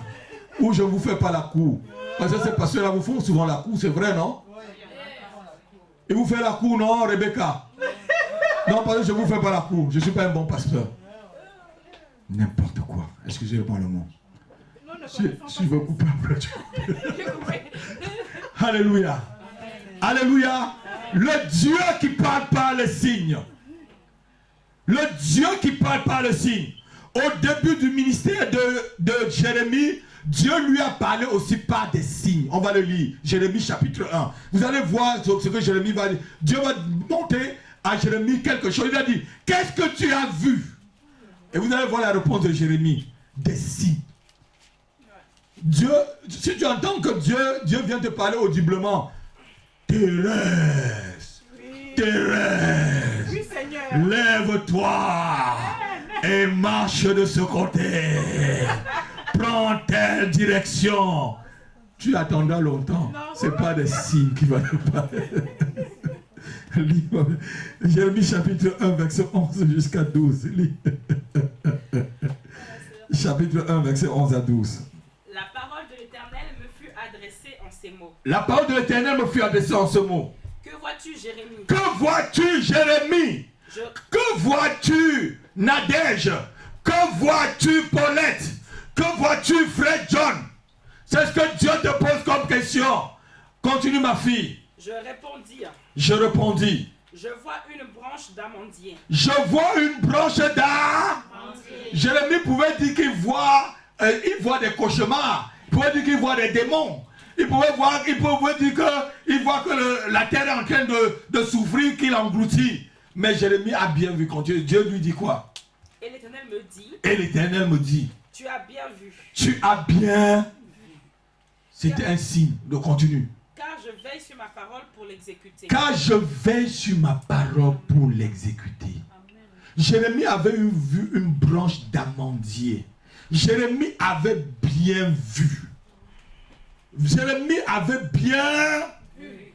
ou je ne vous fais pas la cour. Parce que ces pasteurs-là vous font souvent la cour, c'est vrai, non? Et vous faites la cour, non, Rebecca? Non, parce que je ne vous fais pas la cour. Je ne suis pas un bon pasteur. N'importe quoi. Excusez-moi le mot. Si je veux couper après, tu coupes. Alléluia. Alléluia. Le Dieu qui parle par les signes. Le Dieu qui parle par les signes. Au début du ministère de Jérémie, Dieu lui a parlé aussi par des signes. On va le lire. Jérémie chapitre 1. Vous allez voir ce que Jérémie va dire. Dieu va montrer à Jérémie quelque chose. Il a dit, qu'est-ce que tu as vu? Et vous allez voir la réponse de Jérémie. Des signes. Dieu, si tu entends que Dieu vient te parler audiblement, Thérèse, Thérèse, oui, Seigneur. Lève-toi et marche de ce côté. prends telle direction. Tu attendras longtemps. Ce n'est pas des signes qui vont te parler. Jérémie chapitre 1, verset 11 jusqu'à 12. Chapitre 1, verset 11 à 12. La parole de l'Éternel me fut adressée en ces mots. La parole de l'Éternel me fut adressée en ce mot. Que vois-tu, Jérémie? Que vois-tu, Jérémie? Que vois-tu, Nadège? Que vois-tu, Paulette? Que vois-tu, Fred John? C'est ce que Dieu te pose comme question. Continue, ma fille. Je répondis. Je répondis. Je vois une branche d'amandier. Je vois une branche d'amandier. Jérémie pouvait dire qu'il voit des cauchemars. Il pouvait dire qu'il voit des démons. Il pouvait dire qu'il voit que la terre est en train de souffrir, qu'il engloutit. Mais Jérémie a bien vu quand Dieu lui dit quoi? Et l'Éternel me dit. Et l'Éternel me dit. Tu as bien vu. Tu as bien vu. C'était un signe de continue. Car je veille sur ma parole pour l'exécuter. Car je veille sur ma parole pour l'exécuter. Jérémie avait vu une branche d'amandier. Jérémie avait bien vu. Jérémie avait bien vu.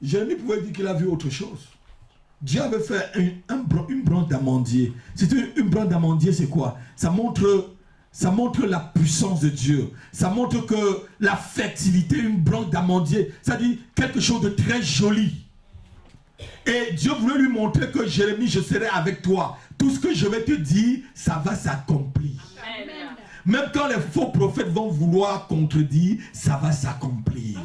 Jérémie pouvait dire qu'il a vu autre chose. Dieu avait fait une branche d'amandier. C'était une branche d'amandier, c'est quoi? Ça montre la puissance de Dieu. Ça montre que la fertilité, une branche d'amandier, ça dit quelque chose de très joli. Et Dieu voulait lui montrer que Jérémie, je serai avec toi. Tout ce que je vais te dire, ça va s'accomplir. Amen. Même quand les faux prophètes vont vouloir contredire, ça va s'accomplir.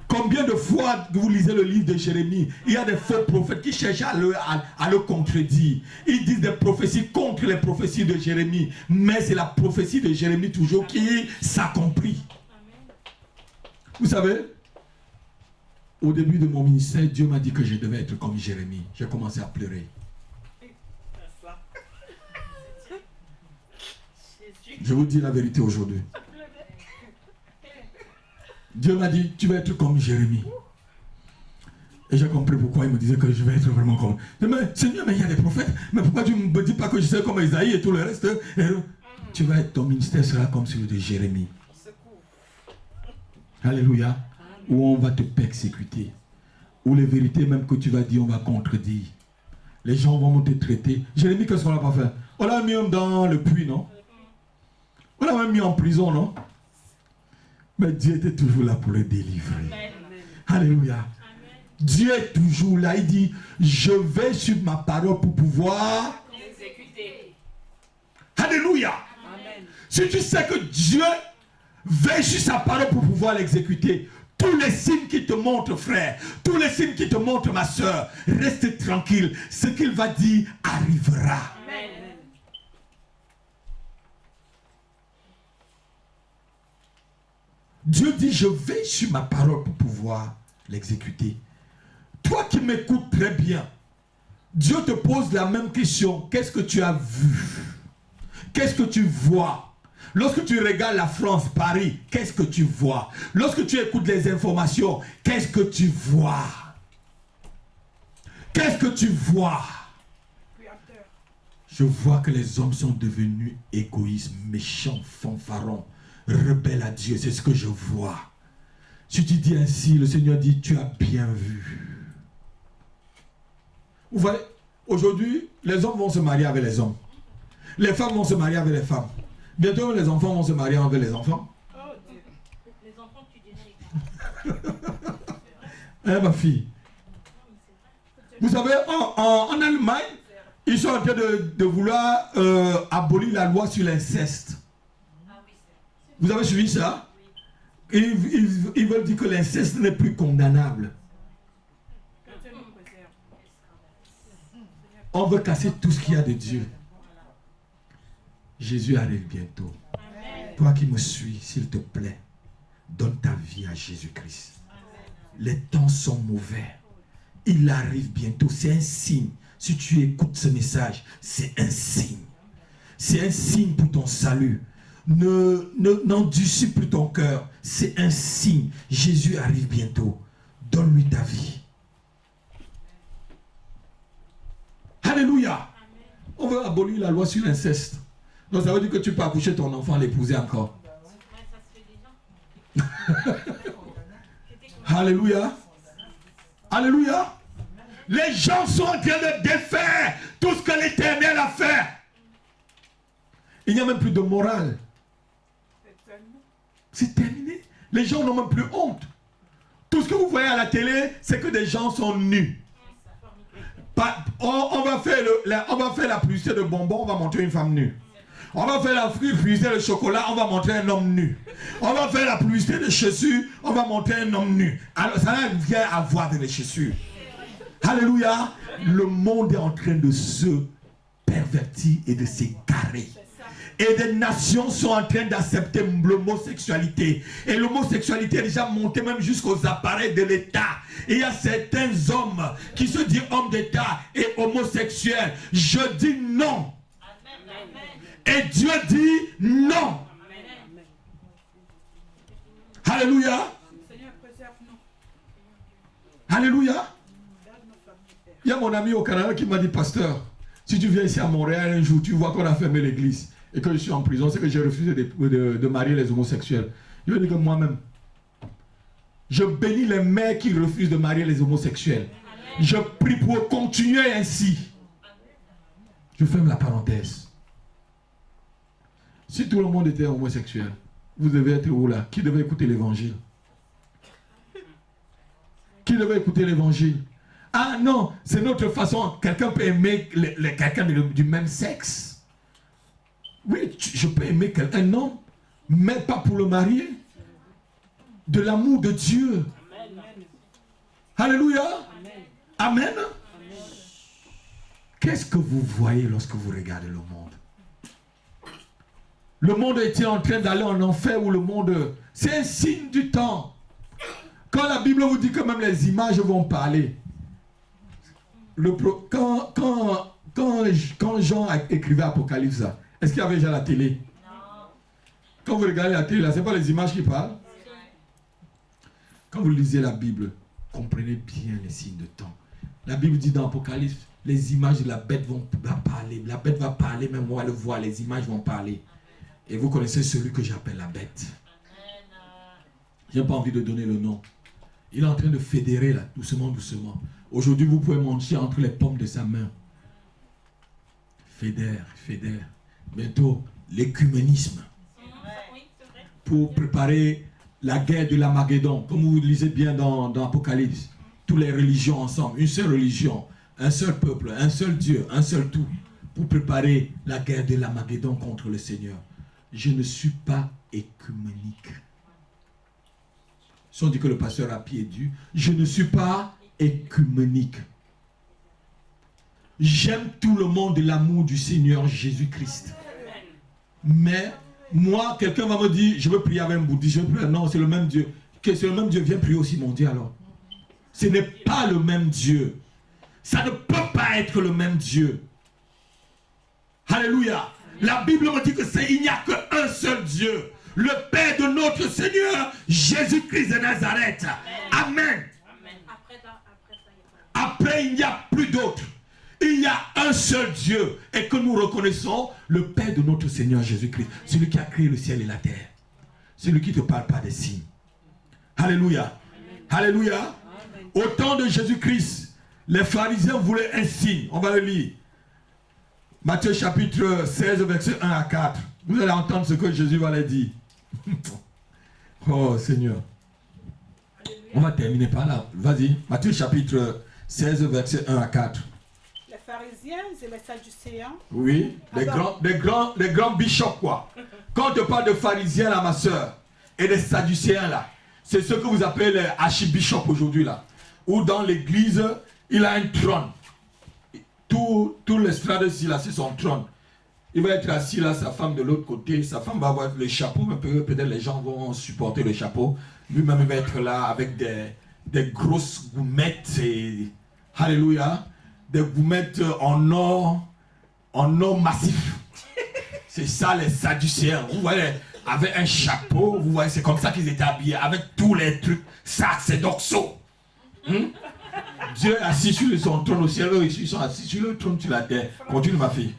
Combien de fois vous lisez le livre de Jérémie, il y a des faux prophètes qui cherchent à le contredire. Ils disent des prophéties contre les prophéties de Jérémie. Mais c'est la prophétie de Jérémie toujours qui s'accomplit. Vous savez, au début de mon ministère, Dieu m'a dit que je devais être comme Jérémie. J'ai commencé à pleurer. Je vous dis la vérité aujourd'hui. Dieu m'a dit, tu vas être comme Jérémie. Et j'ai compris pourquoi il me disait que je vais être vraiment comme... Mais Seigneur, mais il y a des prophètes. Mais pourquoi tu ne me dis pas que je serai comme Isaïe et tout le reste? Tu vas être, ton ministère sera comme celui de Jérémie. Alléluia. Où on va te persécuter. Où les vérités même que tu vas dire, on va contredire. Les gens vont te traiter. Jérémie, qu'est-ce qu'on n'a pas fait? On l'a mis dans le puits, non? On l'a même mis en prison, non? Mais Dieu était toujours là pour le délivrer. Amen. Alléluia. Amen. Dieu est toujours là. Il dit, je vais sur ma parole pour pouvoir l'exécuter. Alléluia. Amen. Si tu sais que Dieu veille sur sa parole pour pouvoir l'exécuter, tous les signes qui te montrent, frère, tous les signes qui te montrent, ma soeur, reste tranquille. Ce qu'il va dire arrivera. Amen. Dieu dit, je veille sur ma parole pour pouvoir l'exécuter. Toi qui m'écoutes très bien, Dieu te pose la même question. Qu'est-ce que tu as vu? Qu'est-ce que tu vois? Lorsque tu regardes la France, Paris, qu'est-ce que tu vois? Lorsque tu écoutes les informations, qu'est-ce que tu vois? Qu'est-ce que tu vois? Je vois que les hommes sont devenus égoïstes, méchants, fanfarons, rebelle à Dieu, c'est ce que je vois. Si tu dis ainsi, le Seigneur dit, tu as bien vu. Vous voyez, aujourd'hui, les hommes vont se marier avec les hommes. Les femmes vont se marier avec les femmes. Bientôt, les enfants vont se marier avec les enfants. Les enfants, tu dirais. Hein, ma fille? Vous savez, en Allemagne, ils sont en train de vouloir abolir la loi sur l'inceste. Vous avez suivi ça? Ils veulent dire que l'inceste n'est plus condamnable. On veut casser tout ce qu'il y a de Dieu. Jésus arrive bientôt. Amen. Toi qui me suis, s'il te plaît, donne ta vie à Jésus-Christ. Les temps sont mauvais. Il arrive bientôt. C'est un signe. Si tu écoutes ce message, c'est un signe. C'est un signe pour ton salut. N'endurcis plus ton cœur. C'est un signe. Jésus arrive bientôt. Donne-lui ta vie. Alléluia. On veut abolir la loi sur l'inceste. Donc ça veut dire que tu peux accoucher ton enfant, l'épouser encore. Alléluia. Alléluia. Les gens sont en train de défaire tout ce que l'Éternel a fait. Il n'y a même plus de morale. C'est terminé. Les gens n'ont même plus honte. Tout ce que vous voyez à la télé, c'est que des gens sont nus. On va faire la publicité de bonbons, on va montrer une femme nue. On va faire la publicité de chocolat, on va montrer un homme nu. On va faire la publicité de chaussures, on va montrer un homme nu. Alors ça n'a rien à voir avec les chaussures. Alléluia. Le monde est en train de se pervertir et de s'égarer. Et des nations sont en train d'accepter l'homosexualité. Et l'homosexualité est déjà montée même jusqu'aux appareils de l'État. Et il y a certains hommes qui se disent hommes d'État et homosexuels. Je dis non. Et Dieu dit non. Alléluia. Alléluia. Il y a mon ami au Canada qui m'a dit, pasteur, si tu viens ici à Montréal un jour, tu vois qu'on a fermé l'église et que je suis en prison, c'est que j'ai refusé de marier les homosexuels. Je veux dire que moi-même, je bénis les mères qui refusent de marier les homosexuels. Je prie pour continuer ainsi. Je ferme la parenthèse. Si tout le monde était homosexuel, vous devez être où là? Qui devait écouter l'évangile? Qui devait écouter l'évangile? Ah non, c'est notre façon. Quelqu'un peut aimer quelqu'un du même sexe. Oui, je peux aimer un homme, mais pas pour le marier. De l'amour de Dieu. Amen. Alléluia. Amen. Amen. Qu'est-ce que vous voyez lorsque vous regardez le monde? Le monde est en train d'aller en enfer ou le monde... C'est un signe du temps. Quand la Bible vous dit que même les images vont parler. Quand Jean écrivait Apocalypse, est-ce qu'il y avait déjà la télé? Non. Quand vous regardez la télé, ce n'est pas les images qui parlent. Quand vous lisez la Bible, comprenez bien les signes de temps. La Bible dit dans Apocalypse, les images de la bête va parler. La bête va parler, même moi le vois, les images vont parler. Et vous connaissez celui que j'appelle la bête. Je n'ai pas envie de donner le nom. Il est en train de fédérer là, doucement, doucement. Aujourd'hui, vous pouvez manger entre les pommes de sa main. Fédère. Bientôt, l'écuménisme. Pour préparer la guerre de l'Armageddon. Comme vous lisez bien dans Apocalypse. Toutes les religions ensemble. Une seule religion. Un seul peuple. Un seul Dieu. Un seul tout. Pour préparer la guerre de l'Armageddon contre le Seigneur. Je ne suis pas écuménique. Si on dit que le pasteur a pied dur, je ne suis pas écuménique. J'aime tout le monde de l'amour du Seigneur Jésus-Christ. Mais moi, quelqu'un va me dire, je veux prier avec un bouddhiste, non, c'est le même Dieu. Que c'est le même Dieu, viens prier aussi mon Dieu alors. Ce n'est pas le même Dieu. Ça ne peut pas être le même Dieu. Alléluia. La Bible me dit que il n'y a qu'un seul Dieu. Le Père de notre Seigneur, Jésus-Christ de Nazareth. Amen. Après, il n'y a plus d'autre. Il y a un seul Dieu. Et que nous reconnaissons le Père de notre Seigneur Jésus-Christ. Celui qui a créé le ciel et la terre. Celui qui ne te parle pas des signes. Alléluia. Alléluia. Amen. Au temps de Jésus-Christ, les pharisiens voulaient un signe. On va le lire. Matthieu chapitre 16, verset 1 à 4. Vous allez entendre ce que Jésus va leur dire. Oh Seigneur. On va terminer par là. Vas-y. Matthieu chapitre 16, verset 1 à 4. Les pharisiens et les sadducéens. Oui. Les grands bishops quoi. Quand on te parle de pharisiens là ma soeur, et des sadducéens là, c'est ce que vous appelez les archibishops aujourd'hui là. Ou dans l'église, il a un trône. Tout l'estrade ici là, c'est son trône. Il va être assis là, sa femme de l'autre côté. Sa femme va avoir le chapeau, mais peut-être les gens vont supporter le chapeau. Lui-même il va être là avec des grosses goumettes. Et, alléluia. Des goumettes en or massif. C'est ça les sadducéens. Vous voyez, avec un chapeau, vous voyez, c'est comme ça qu'ils étaient habillés. Avec tous les trucs sacerdoxaux. Dieu est assis sur son trône au ciel, eux ils sont assis sur le trône sur la terre. Continue ma fille.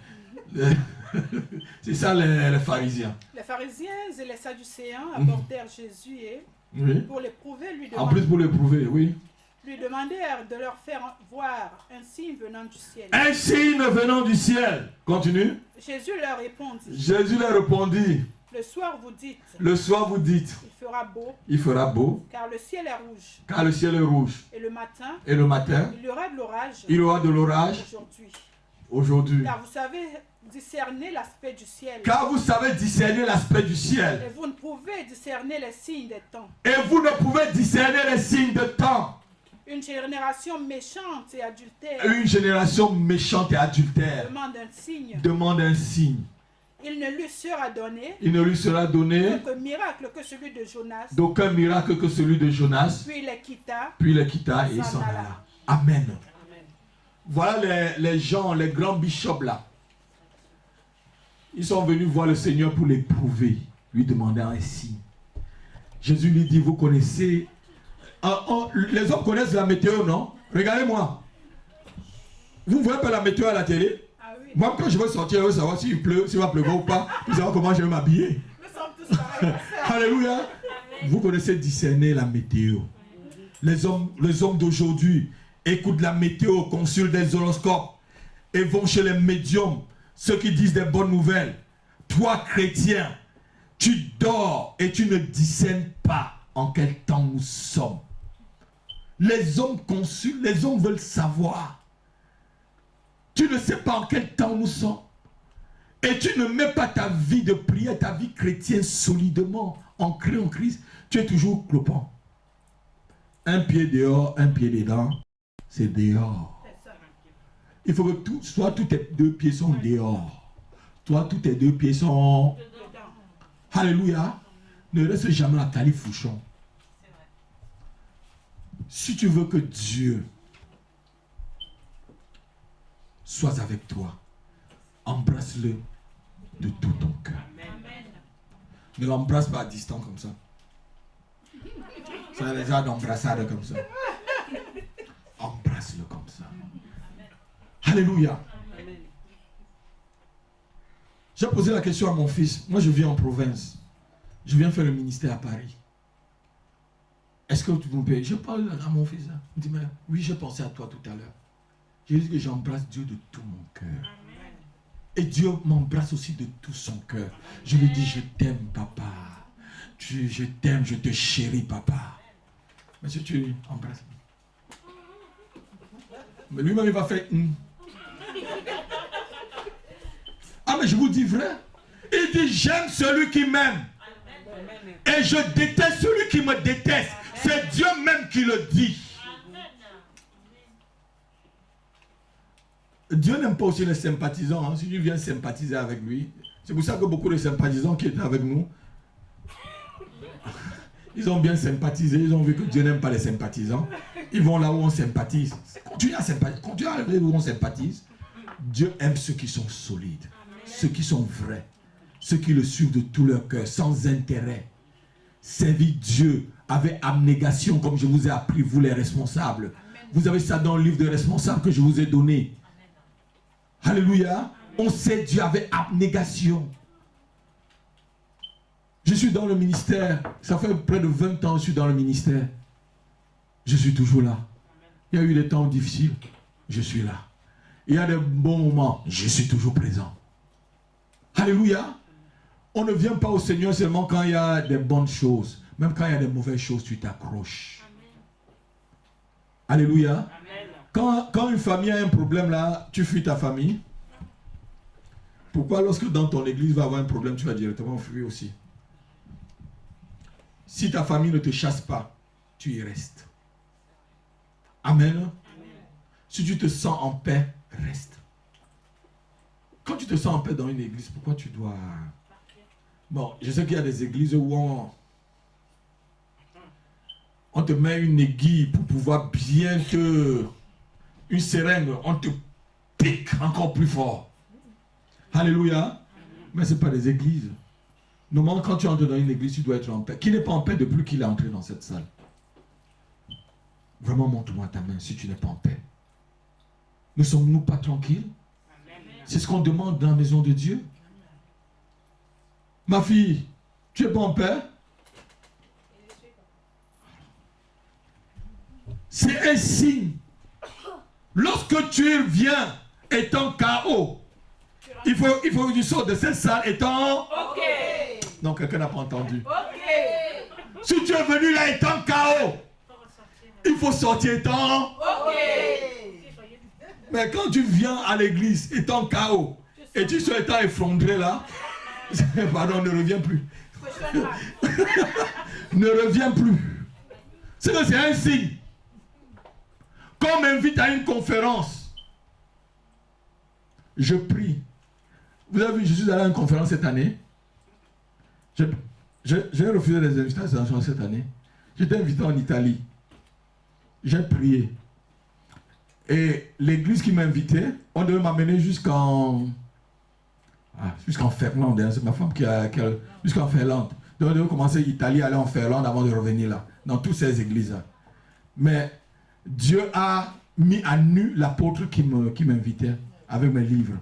C'est ça les pharisiens. Les pharisiens et les sadducéens abordèrent Jésus et, Oui. pour l'éprouver, En plus pour l'éprouver, oui. lui demandèrent de leur faire voir un signe venant du ciel. Un signe venant du ciel. Continue. Jésus leur répondit, Jésus leur répondit, le soir vous dites, le soir vous dites, il fera beau, car le ciel est rouge. et le matin, Et le matin, il y aura de l'orage il y aura de l'orage aujourd'hui. Car vous savez discerner l'aspect du ciel. Car vous savez discerner l'aspect du ciel. Et vous ne pouvez discerner les signes des temps. Et vous ne pouvez discerner les signes de temps. Une génération méchante et adultère. Une génération méchante et adultère demande un signe. Demande un signe. Il ne lui sera donné. Il ne lui sera donné aucun miracle que celui de Jonas. D'aucun miracle que celui de Jonas. Puis il les quitta. Puis il les quitta et il s'en alla. Amen. Voilà les gens, les grands bishops là. Ils sont venus voir le Seigneur pour l'éprouver, lui demander un signe. Jésus lui dit, vous connaissez... les hommes connaissent la météo, non? Regardez-moi. Vous ne voyez pas la météo à la télé? Ah oui. Moi, quand je vais sortir, je veux savoir s'il pleut, s'il va pleuvoir ou pas, pour savoir comment je vais m'habiller. Nous sommes tous pareils. Alléluia. Amen. Vous connaissez discerner la météo. Les hommes d'aujourd'hui écoutent la météo, consultent des horoscopes et vont chez les médiums, ceux qui disent des bonnes nouvelles. Toi, chrétien, tu dors et tu ne discernes pas en quel temps nous sommes. Les hommes consultent, les hommes veulent savoir. Tu ne sais pas en quel temps nous sommes. Et tu ne mets pas ta vie de prière, ta vie chrétienne solidement ancrée en Christ. Tu es toujours clopant. Un pied dehors, un pied dedans, c'est dehors. Il faut que soit tous tes deux pieds sont dehors. Toi, tous tes deux pieds sont... Alléluia. Ne reste jamais à califourchon. Si tu veux que Dieu soit avec toi, embrasse-le de tout ton cœur. Ne l'embrasse pas à distance comme ça. Ça a déjà d'embrassade comme ça. Embrasse-le comme ça. Alléluia. J'ai posé la question à mon fils. Moi, je vis en province. Je viens faire le ministère à Paris. Est-ce que tu peux... Je parle à mon fils. Il dit, mais oui, j'ai pensé à toi tout à l'heure. Je dis que j'embrasse Dieu de tout mon cœur. Et Dieu m'embrasse aussi de tout son cœur. Je lui dis, je t'aime, papa. Je t'aime, je te chéris, papa. Mais si tu embrasses. Mais lui-même, il va faire... Ah, mais je vous dis vrai. Il dit, j'aime celui qui m'aime. Et je déteste celui qui me déteste. C'est Dieu même qui le dit. Dieu n'aime pas aussi les sympathisants. Hein. Si tu viens sympathiser avec lui, c'est pour ça que beaucoup de sympathisants qui étaient avec nous, ils ont bien sympathisé. Ils ont vu que Dieu n'aime pas les sympathisants. Ils vont là où on sympathise. Continue à sympathiser. Continue à aller où on sympathise. Dieu aime ceux qui sont solides, ceux qui sont vrais, ceux qui le suivent de tout leur cœur, sans intérêt. Servir Dieu avec abnégation, comme je vous ai appris, vous les responsables. Vous avez ça dans le livre de responsables que je vous ai donné. Alléluia. On sait Dieu avec abnégation. Je suis dans le ministère. Ça fait près de 20 ans que je suis dans le ministère. Je suis toujours là. Il y a eu des temps difficiles. Je suis là. Il y a des bons moments. Je suis toujours présent. Alléluia. On ne vient pas au Seigneur seulement quand il y a des bonnes choses. Même quand il y a des mauvaises choses, tu t'accroches. Alléluia. Quand une famille a un problème là, tu fuis ta famille. Pourquoi lorsque dans ton église va avoir un problème, tu vas directement fuir aussi? Si ta famille ne te chasse pas, tu y restes. Amen. Amen. Si tu te sens en paix, reste. Quand tu te sens en paix dans une église, pourquoi tu dois... Bon, je sais qu'il y a des églises où on te met une aiguille pour pouvoir bien te... Une seringue, on te pique encore plus fort. Alléluia. Mais ce n'est pas des églises. Normalement, quand tu entres dans une église, tu dois être en paix. Qui n'est pas en paix depuis qu'il est entré dans cette salle? Vraiment, montre-moi ta main si tu n'es pas en paix. Ne sommes-nous pas tranquilles? C'est ce qu'on demande dans la maison de Dieu. Ma fille, tu es bon père? C'est un signe. Lorsque tu viens étant KO, il faut que tu sortes de cette salle étant... OK. Non, quelqu'un n'a pas entendu. OK. Si tu es venu là étant KO, il faut sortir étant... OK. Mais quand tu viens à l'église étant KO, et tu sois étant effondré là, pardon, ne reviens plus. Ne reviens plus. C'est que c'est un signe. Quand on m'invite à une conférence, je prie. Vous avez vu, je suis allé à une conférence cette année. J'ai refusé les invitations cette année. J'étais invité en Italie. J'ai prié. Et l'église qui m'invitait, on devait m'amener jusqu'en Finlande. Hein, c'est ma femme qui a jusqu'en Finlande. Donc on devait commencer Italie, aller en Finlande avant de revenir là, dans toutes ces églises-là. Mais Dieu a mis à nu l'apôtre qui m'invitait avec mes livres.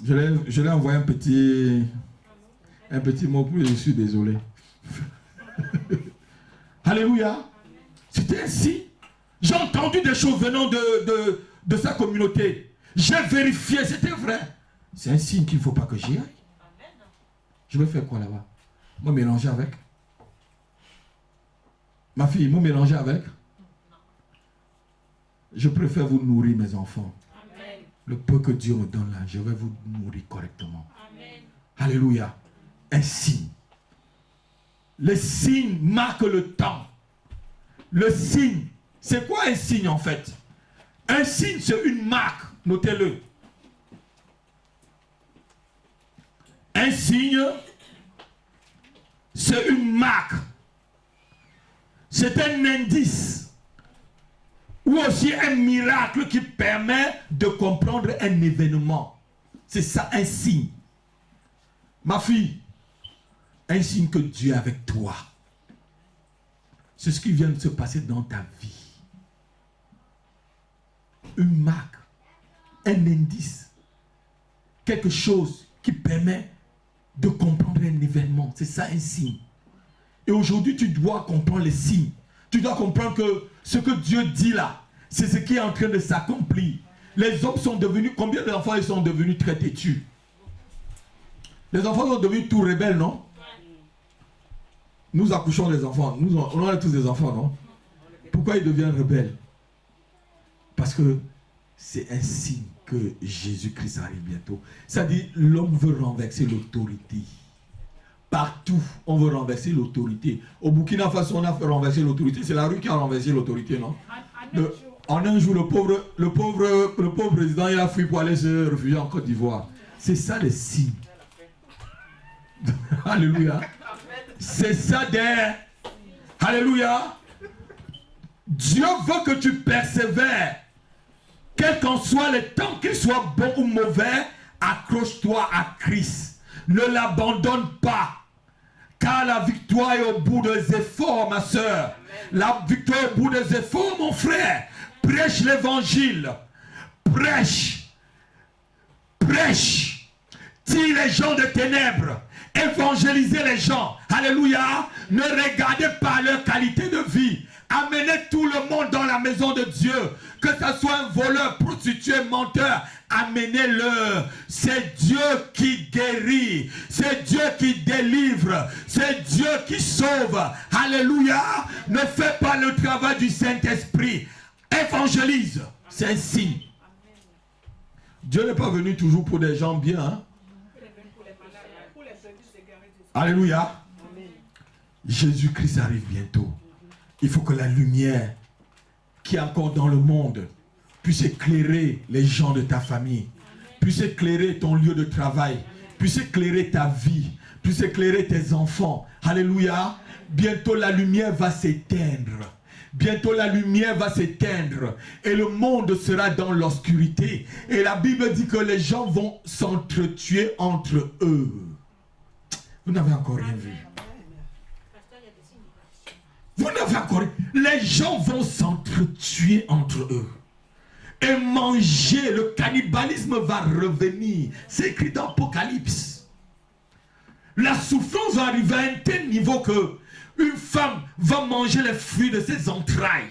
Je l'ai envoyé un petit mot pour lui, je suis désolé. Alléluia. C'était ainsi. J'ai entendu des choses venant de sa communauté. J'ai vérifié, c'était vrai. C'est un signe qu'il ne faut pas que j'y aille. Je vais faire quoi là-bas? Me mélanger avec? Ma fille, me mélanger avec? Je préfère vous nourrir, mes enfants. Amen. Le peu que Dieu me donne là, je vais vous nourrir correctement. Amen. Alléluia. Un signe. Le signe marque le temps. Le signe, c'est quoi un signe en fait? Un signe, c'est une marque. Notez-le. Un signe, c'est une marque. C'est un indice. Ou aussi un miracle qui permet de comprendre un événement. C'est ça, un signe. Ma fille, un signe que Dieu est avec toi. C'est ce qui vient de se passer dans ta vie. Une marque, un indice, quelque chose qui permet de comprendre un événement. C'est ça un signe. Et aujourd'hui, tu dois comprendre les signes. Tu dois comprendre que ce que Dieu dit là, c'est ce qui est en train de s'accomplir. Les hommes sont devenus, combien d'enfants ils sont devenus très têtus? Les enfants sont devenus tout rebelles, non? Nous accouchons des enfants. On a tous des enfants, non? Pourquoi ils deviennent rebelles? Parce que c'est un signe que Jésus-Christ arrive bientôt. C'est-à-dire, l'homme veut renverser l'autorité. Partout, on veut renverser l'autorité. Au Burkina Faso, on a fait renverser l'autorité. C'est la rue qui a renversé l'autorité, non? En un jour, le pauvre président, il a fui pour aller se réfugier en Côte d'Ivoire. C'est ça le signe. Alléluia. C'est ça des... Alléluia. Dieu veut que tu persévères. Quel qu'en soit le temps, qu'il soit bon ou mauvais, accroche-toi à Christ. Ne l'abandonne pas. Car la victoire est au bout des efforts, ma soeur. La victoire est au bout des efforts, mon frère. Prêche l'évangile. Prêche. Prêche. Tire les gens de ténèbres. Évangélisez les gens. Alléluia. Ne regardez pas leur qualité de vie. Amenez tout le monde dans la maison de Dieu. Que ce soit un voleur, prostitué, menteur. Amenez-le. C'est Dieu qui guérit. C'est Dieu qui délivre. C'est Dieu qui sauve. Alléluia. Ne fais pas le travail du Saint-Esprit. Évangélise. C'est un signe. Dieu n'est pas venu toujours pour des gens bien. Hein? Alléluia. Jésus-Christ arrive bientôt. Il faut que la lumière qui est encore dans le monde puisse éclairer les gens de ta famille, puisse éclairer ton lieu de travail, puisse éclairer ta vie, puisse éclairer tes enfants. Alléluia. Bientôt la lumière va s'éteindre. Bientôt la lumière va s'éteindre et le monde sera dans l'obscurité. Et la Bible dit que les gens vont s'entretuer entre eux. Vous n'avez encore rien vu. Vous n'avez encore rien. Les gens vont s'entretuer entre eux. Et manger, le cannibalisme va revenir. C'est écrit dans l'Apocalypse. La souffrance va arriver à un tel niveau que une femme va manger les fruits de ses entrailles.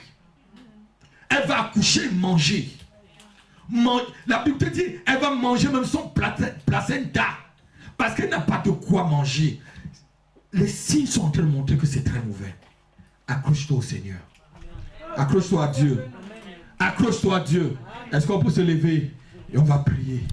Elle va accoucher et manger. La Bible te dit, elle va manger même son placenta. Parce qu'elle n'a pas de quoi manger. Les signes sont en train de montrer que c'est très mauvais. Accroche-toi au Seigneur. Accroche-toi à Dieu. Accroche-toi à Dieu. Est-ce qu'on peut se lever et on va prier?